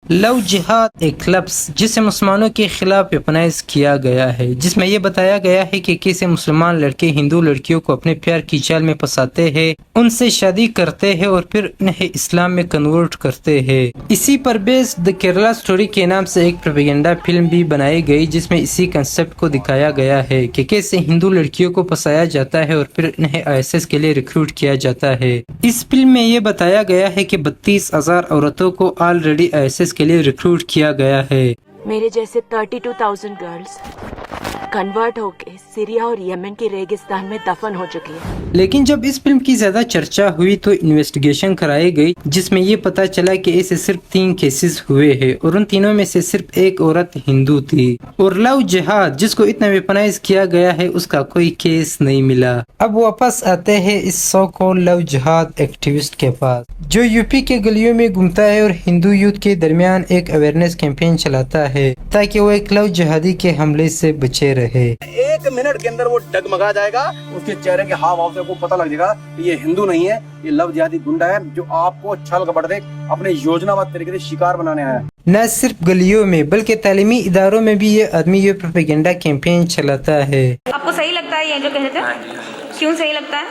लव जिहाद एक लफ्ज़ जिसे मुसलमानों के खिलाफ वेपनाइज किया गया है, जिसमें यह बताया गया है कि कैसे मुसलमान लड़के हिंदू लड़कियों को अपने प्यार की चाल में फंसाते हैं, उनसे शादी करते हैं और फिर उन्हें इस्लाम में कन्वर्ट करते हैं। इसी पर बेस्ड द केरला स्टोरी के नाम से एक प्रोपेगेंडा फिल्म भी बनाई गई जिसमें इसी कंसेप्ट को दिखाया गया है कि कैसे हिंदू लड़कियों को फंसाया जाता है और फिर उन्हें ISIS के लिए रिक्रूट किया जाता है। इस फिल्म में ये बताया गया है कि 32,000 औरतों को ऑलरेडी ISIS के लिए रिक्रूट किया गया है। मेरे जैसे 32,000 गर्ल्स कन्वर्ट होके सीरिया और यमन के रेगिस्तान में दफन हो चुकी है। लेकिन जब इस फिल्म की ज्यादा चर्चा हुई तो इन्वेस्टिगेशन कराई गई जिसमें ये पता चला कि ऐसे सिर्फ 3 केसेस हुए हैं और उन तीनों में से सिर्फ एक औरत हिंदू थी। और लव जिहाद जिसको इतना वेपनाइज किया गया है उसका कोई केस नहीं मिला। अब वापस आते हैं इस सो कॉल्ड लव जिहाद एक्टिविस्ट के पास, जो यूपी के गलियों में घूमता है और हिंदू यूथ के दरमियान एक अवेयरनेस कैंपेन चलाता है ताकि वो एक लव जिहादी के हमले से बचे रहे। 1 मिनट के अंदर वो डगमगा जाएगा, उसके चेहरे के हाव भाव से आपको पता लग जाएगा कि ये हिंदू नहीं है, ये लव जिहादी गुंडा है जो आपको छल कपट दे अपने योजनाबद्ध तरीके से शिकार बनाने आया है। न सिर्फ गलियों में बल्कि तालीमी इदारों में भी ये आदमी ये प्रोपेगेंडा कैंपेन चलाता है। आपको सही लगता है ये जो कह रहे थे? क्यों सही लगता है?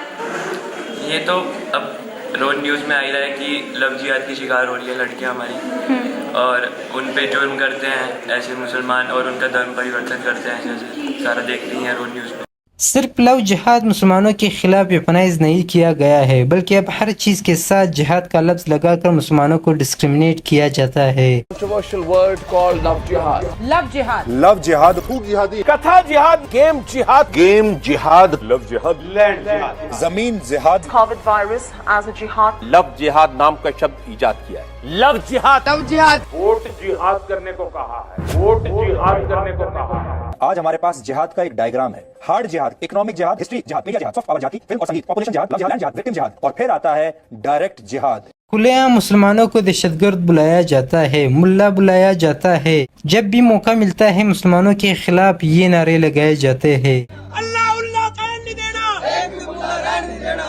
ये तो अब रोज न्यूज़ में आ ही रहा है कि लव जिहाद की शिकार हो रही है लड़कियां हमारी और उन पे जुर्म करते हैं ऐसे मुसलमान और उनका धर्म परिवर्तन करते हैं, ऐसे सारा देखते हैं रोज न्यूज़ में। सिर्फ लव जिहाद मुसलमानों के खिलाफ वेपनाइज नहीं किया गया है बल्कि अब हर चीज के साथ जिहाद का लफ्ज लगाकर मुसलमानों को डिस्क्रिमिनेट किया जाता है। वर्ड कॉल्ड लव जिहाद। Love jihad. लव जिहाद, खूब जिहादी, कथा जिहाद, गेम जिहाद, गेम जिहाद, लव जिहाद, लैंड जिहाद, जमीन जिहाद, COVID virus as a jihad. Love जिहाद नाम का शब्द इजाद किया है। लव जिहाद, लव जिहाद, वोट जिहाद करने को कहा है, वोट जिहाद करने को कहा है। आज हमारे पास जिहाद का एक डायग्राम है। हार्ड जिहाद, इकोनॉमिक जिहाद, हिस्ट्री जिहाद, मीडिया जिहाद, सॉफ्ट पावर जिहाद, फिल्म और संगीत, पॉपुलेशन जिहाद, लव जिहाद, लैंड जिहाद, विक्टिम जिहाद और फिर आता है डायरेक्ट जिहाद। खुलेआम मुसलमानों को दहशतगर्द बुलाया जाता है, मुल्ला बुलाया जाता है। जब भी मौका मिलता है मुसलमानों के खिलाफ ये नारे लगाए जाते हैं।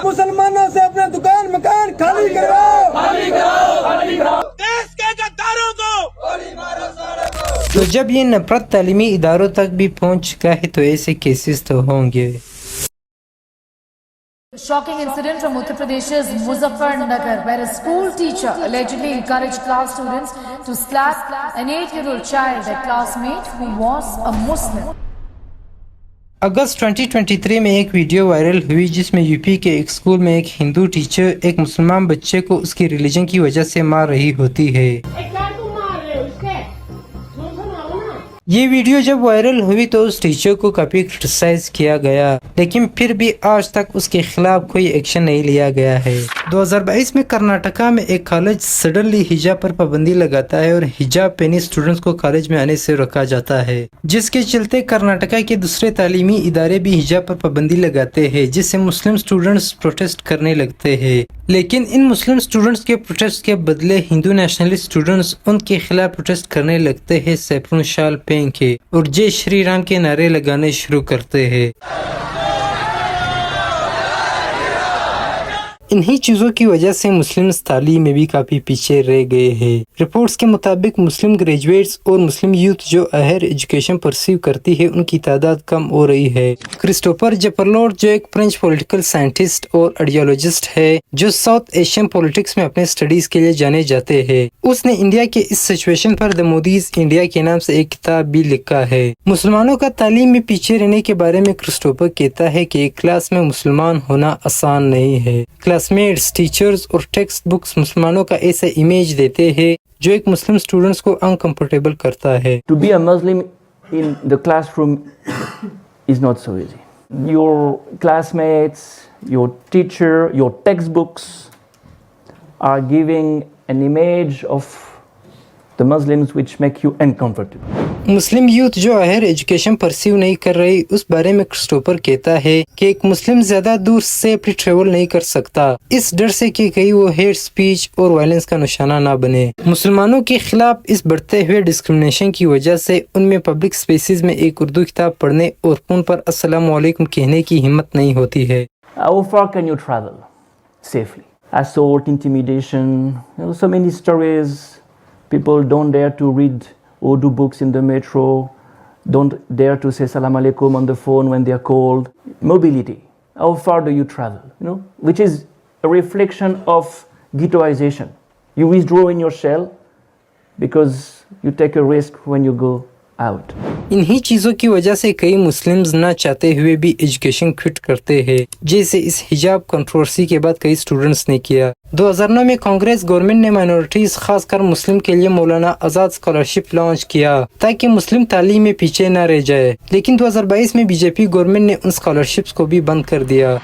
मुसलमानों से अपना दुकान मकान खाली करवाओ, खाली कराओ, खाली कराओ। देश के गद्दारों को। तो जब ये नफरत तालीमी इदारों तक भी पहुंच चुका है तो ऐसे केसेस तो होंगे। Shocking incident from Uttar Pradesh's Muzaffarnagar, where a school teacher allegedly encouraged class students to slap an 8-year-old child, a classmate who was a Muslim. अगस्त 2023 में एक वीडियो वायरल हुई जिसमें यूपी के एक स्कूल में एक हिंदू टीचर एक मुसलमान बच्चे को उसकी रिलीजन की वजह से मार रही होती है। ये वीडियो जब वायरल हुई तो उस टीचर को काफी क्रिटिसाइज किया गया, लेकिन फिर भी आज तक उसके खिलाफ कोई एक्शन नहीं लिया गया है। 2022 में कर्नाटका में एक कॉलेज सडनली हिजाब पर पाबंदी लगाता है और हिजाब पहने स्टूडेंट्स को कॉलेज में आने से रोका जाता है, जिसके चलते कर्नाटका के दूसरे तालीमी इदारे भी हिजाब पर पाबंदी लगाते हैं, जिससे मुस्लिम स्टूडेंट्स प्रोटेस्ट करने लगते हैं। लेकिन इन मुस्लिम स्टूडेंट्स के प्रोटेस्ट के बदले हिंदू नेशनलिस्ट स्टूडेंट्स उनके खिलाफ प्रोटेस्ट करने लगते हैं, सैफरों शाल पहन के और जय श्री राम के नारे लगाने शुरू करते हैं। इन्हीं चीज़ों की वजह से मुस्लिम तालीम में भी काफ़ी पीछे रह गए हैं। रिपोर्ट्स के मुताबिक मुस्लिम ग्रेजुएट्स और मुस्लिम यूथ जो हायर एजुकेशन परसीव करती है उनकी तादाद कम हो रही है। क्रिस्टोफर जेपरलॉर्ड जो एक फ्रेंच पॉलिटिकल साइंटिस्ट और आइडियोलॉजिस्ट है जो साउथ एशियन पॉलिटिक्स में अपने स्टडीज के लिए जाने जाते हैं, उसने इंडिया के इस सिचुएशन पर द मोदीज इंडिया के नाम से एक किताब भी लिखा है। मुसलमानों का तालीम में पीछे रहने के बारे में क्रिस्टोफर कहता है कि एक क्लास में मुसलमान होना आसान नहीं है। क्लासमेट्स, टीचर्स और टेक्स्ट बुक्स मुसलमानों का ऐसा इमेज देते हैं जो एक मुस्लिम स्टूडेंट्स को अनकंफर्टेबल करता है। To be a Muslim in the classroom is not so easy. Your classmates, your teacher, your textbooks are giving an image of the Muslims which make you uncomfortable. Muslim youth जो higher education perceive नहीं कर रही उस बारे में Christopher कहता है कि एक मुस्लिम ज्यादा दूर सेफली ट्रेवल नहीं कर सकता, इस डर से कि कहीं वो हेट स्पीच और वायलेंस का निशाना ना बने। मुसलमानों के खिलाफ इस बढ़ते हुए डिस्क्रिमिनेशन की वजह से उनमें पब्लिक स्पेसेस में एक उर्दू किताब पढ़ने और फोन पर अस्सलाम वालेकुम कहने की हिम्मत नहीं होती है। How far can you travel safely? Assault, intimidation, so many stories. People don't dare to read Urdu books in the metro, don't dare to say salam alaikum on the phone when they are called. Mobility. How far do you travel? Which is a reflection of ghettoization. You withdraw in your shell because you take a risk when you go out. इन्हीं चीज़ों की वजह से कई Muslims ना चाहते हुए भी एजुकेशन क्विट करते हैं, जैसे इस हिजाब कंट्रोवर्सी के बाद कई स्टूडेंट्स ने किया। 2009 में कांग्रेस गवर्नमेंट ने माइनॉरिटीज खासकर मुस्लिम के लिए मौलाना आज़ाद स्कॉलरशिप लॉन्च किया ताकि मुस्लिम तालीम में पीछे न रह जाए, लेकिन 2022 में बीजेपी गवर्नमेंट ने उन स्कॉलरशिप्स को भी बंद कर दिया।